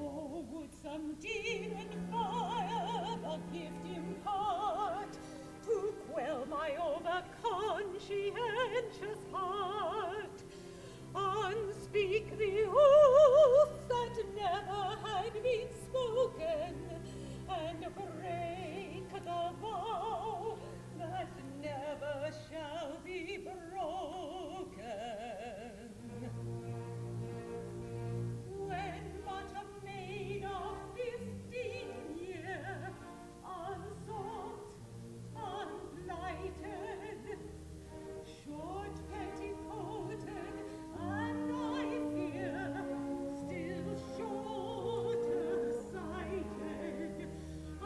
Oh, would some demon fire the gift impart to quell my over-conscientious heart, unspeak the oath that never had been spoken, and break the vow that never shall be broken. When but a maid of 15 years, unsought, unlighted, short petticoated, and I fear still shorter sighted, I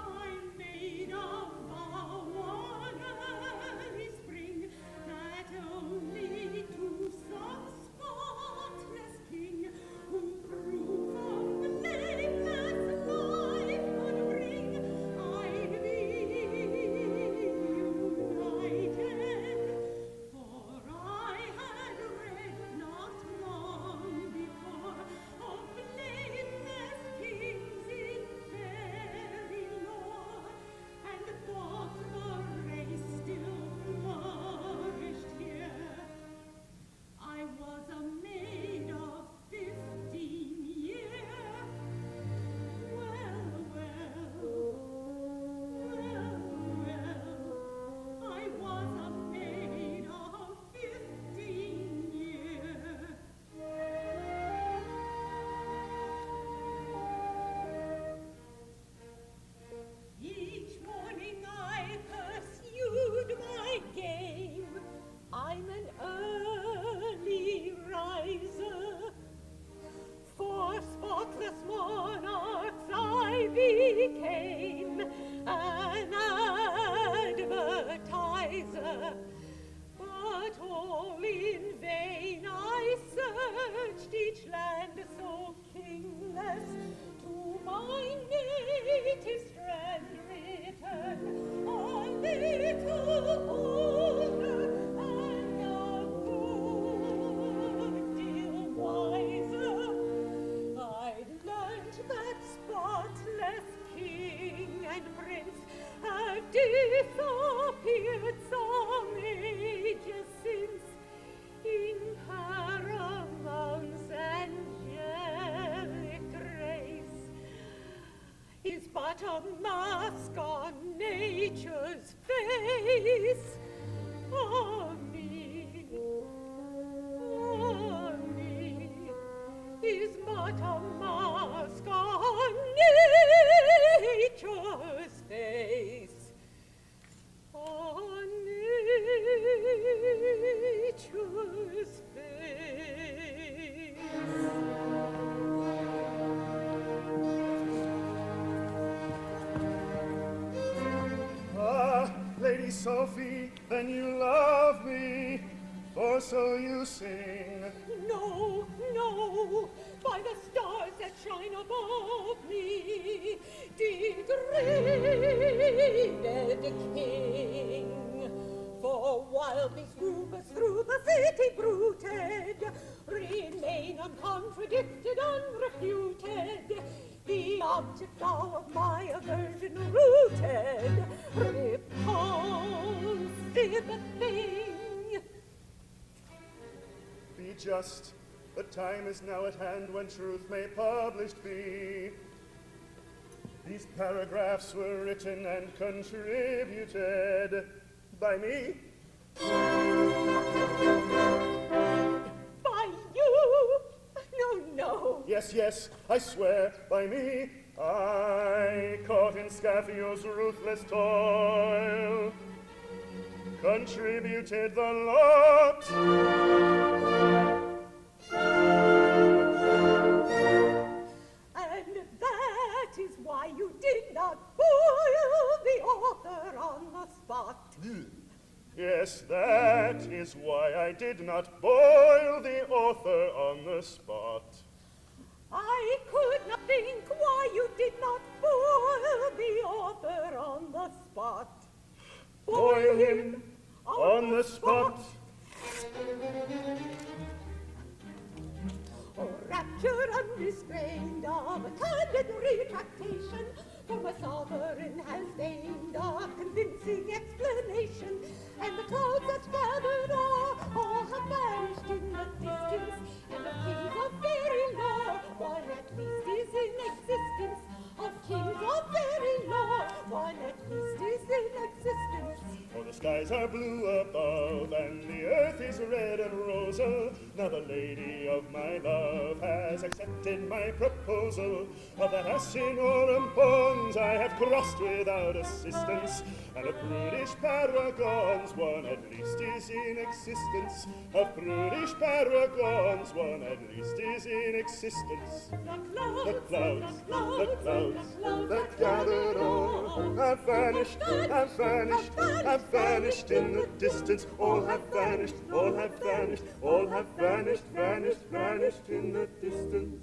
disappeared some ages since in Paramount's angelic grace is but a mask on nature's face. Ah, me, is but a mask on nature's face. On nature's face. Ah, Lady Sophie, then you love me, for so you sing. No, no, by the stars that shine above me, degraded king. For while these rumors through the city bruited, remain uncontradicted, unrefuted, the object now of my aversion rooted, repulsive thing. Be just, the time is now at hand when truth may published be. These paragraphs were written and contributed by me. By you? No, no. Yes, yes, I swear, by me. I, caught in Scaphio's ruthless toil, contributed the lot. And that is why you did not boil the author on the spot. Yes, that is why I did not boil the author on the spot. I could not think why you did not boil the author on the spot. Boil him on the spot. Oh, rapture unrestrained of a candid retractation, for my sovereign has deigned a convincing explanation, and the clouds that gathered all have vanished in the distance, and the kings of fairy lore, one at least is in existence. Of kings of fairy lore, one at least is in existence. For the skies are blue above, and the earth is red and rosal. Now the lady of my love has accepted my proposal. Of that Asinorum pons I have crossed without assistance, and of prudish paragons one at least is in existence. Of prudish paragons one at least is in existence. The clouds that gathered all have vanished, have vanished, have vanished in the distance. All have vanished, all have vanished, all have vanished, vanished, vanished in the distance.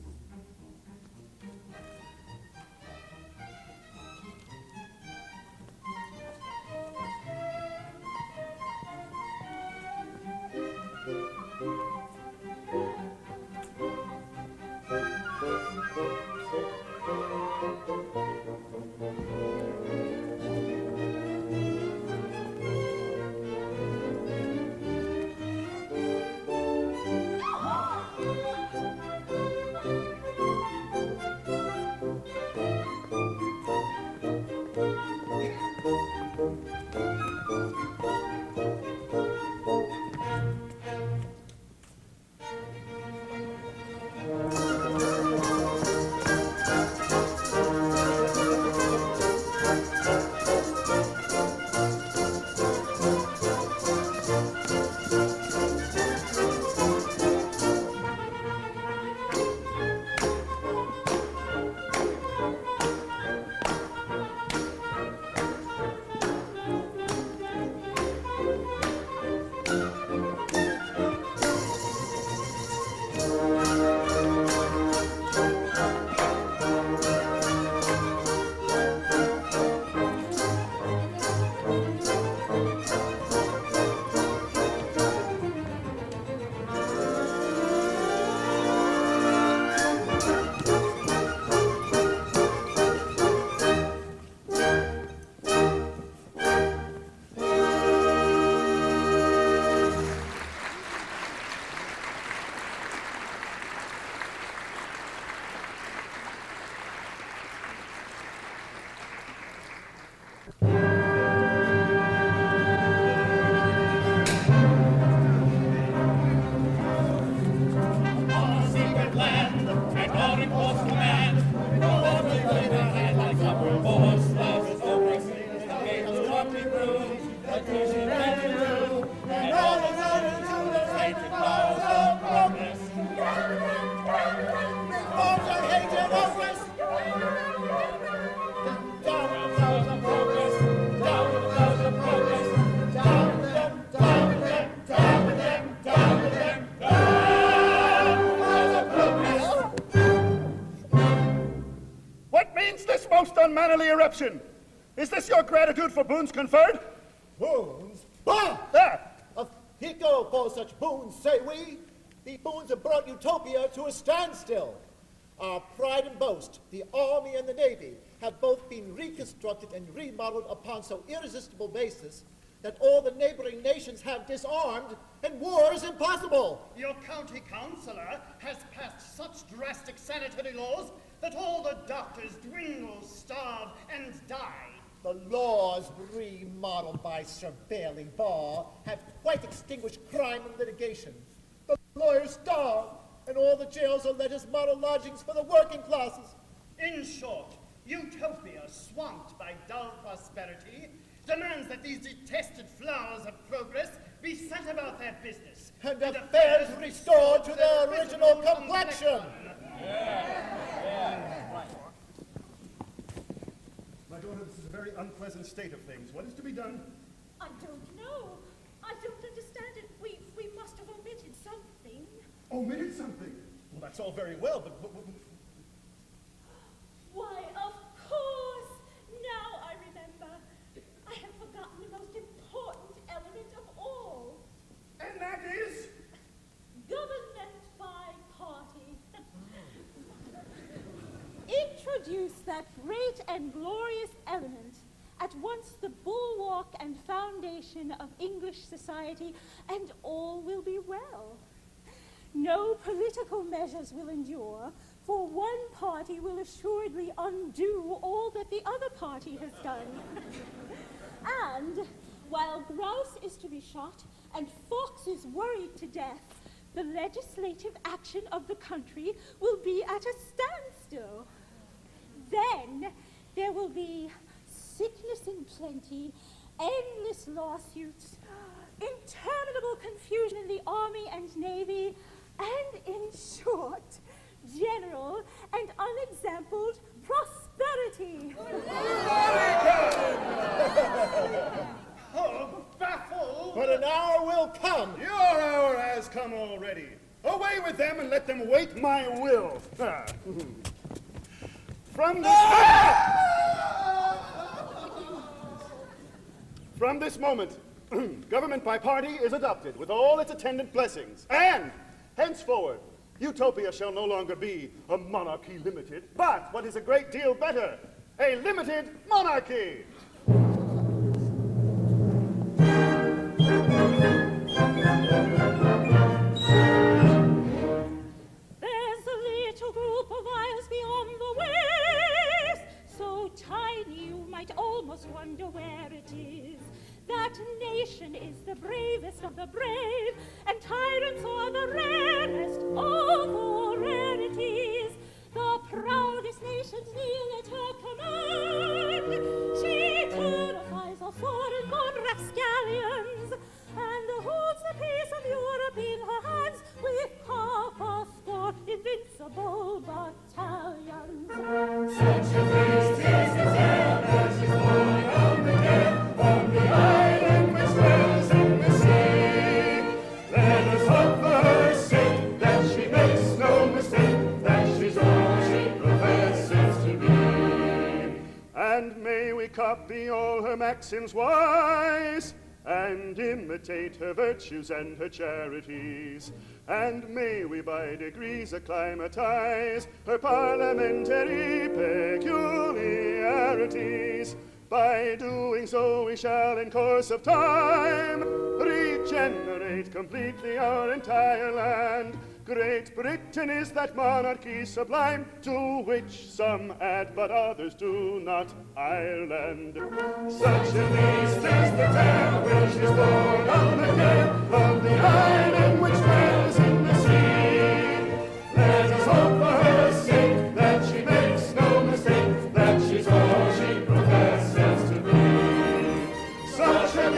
what is he meant to do? And all is ordered to the stated laws of progress. Reforms are hated hopeless. Down with the laws of progress. Down with the laws of progress. Down with them, down with them, down with them, down with them, down with the laws of progress. What means this most unmannerly eruption? Is this your gratitude for boons conferred? Boons? Bah! Of Pico for such boons, say we. The boons have brought Utopia to a standstill. Our pride and boast, the Army and the Navy, have both been reconstructed and remodeled upon so irresistible basis that all the neighboring nations have disarmed and war is impossible. Your county councillor has passed such drastic sanitary laws that all the doctors dwindle, starve, and die. The laws remodeled by Sir Bailey Barr have quite extinguished crime and litigation. The lawyers starve, and all the jails are let as model lodgings for the working classes. In short, Utopia, swamped by dull prosperity, demands that these detested flowers of progress be set about their business. And affairs restored to their original complexion. My daughter, this is a very unpleasant state of things. What is to be done? I don't know. I don't understand it. We must have omitted something. Omitted something? Well, that's all very well, but Why, of course! Now I remember. I have forgotten the most important element of all. And that is? Government by party. Introduce that great and glorious element, at once the bulwark and foundation of English society, and all will be well. No political measures will endure, for one party will assuredly undo all that the other party has done. And while grouse is to be shot and foxes worried to death, the legislative action of the country will be at a standstill. Then there will be sickness in plenty, endless lawsuits, interminable confusion in the Army and Navy, and in short, general and unexampled prosperity. Oh, baffled! But an hour will come. Your hour has come already. Away with them and let them wait my will. From this moment, government by party is adopted with all its attendant blessings. And henceforward, Utopia shall no longer be a monarchy limited, but what is a great deal better, a limited monarchy. There's a little group of isles beyond the waves, so tiny you might almost wonder where it is. That nation is the bravest of the brave, and tyrants are the rarest of all rarities. The proudest nations kneel at her command. She terrifies all foreign-born rapscallions, and holds the peace of Europe in her hands with half a score invincible battalions. Such a beast is the tale that she's born on the gale, on the island which dwells in the sea. Let us hope for her sake that she makes no mistake, that she's all she professes to be. And may we copy all her maxims wise, and imitate her virtues and her charities. And may we by degrees acclimatize her parliamentary peculiarities. By doing so we shall in course of time regenerate completely our entire land. Great Britain is that monarchy sublime, to which some add but others do not, Ireland. Such a beast is the tale which is born on the gale of the island which dwells in the sea. Let us hope for her sake that she makes no mistake, that she's all she professes to be. Such a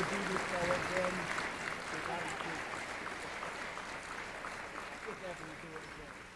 do this show again. If ever we do it again.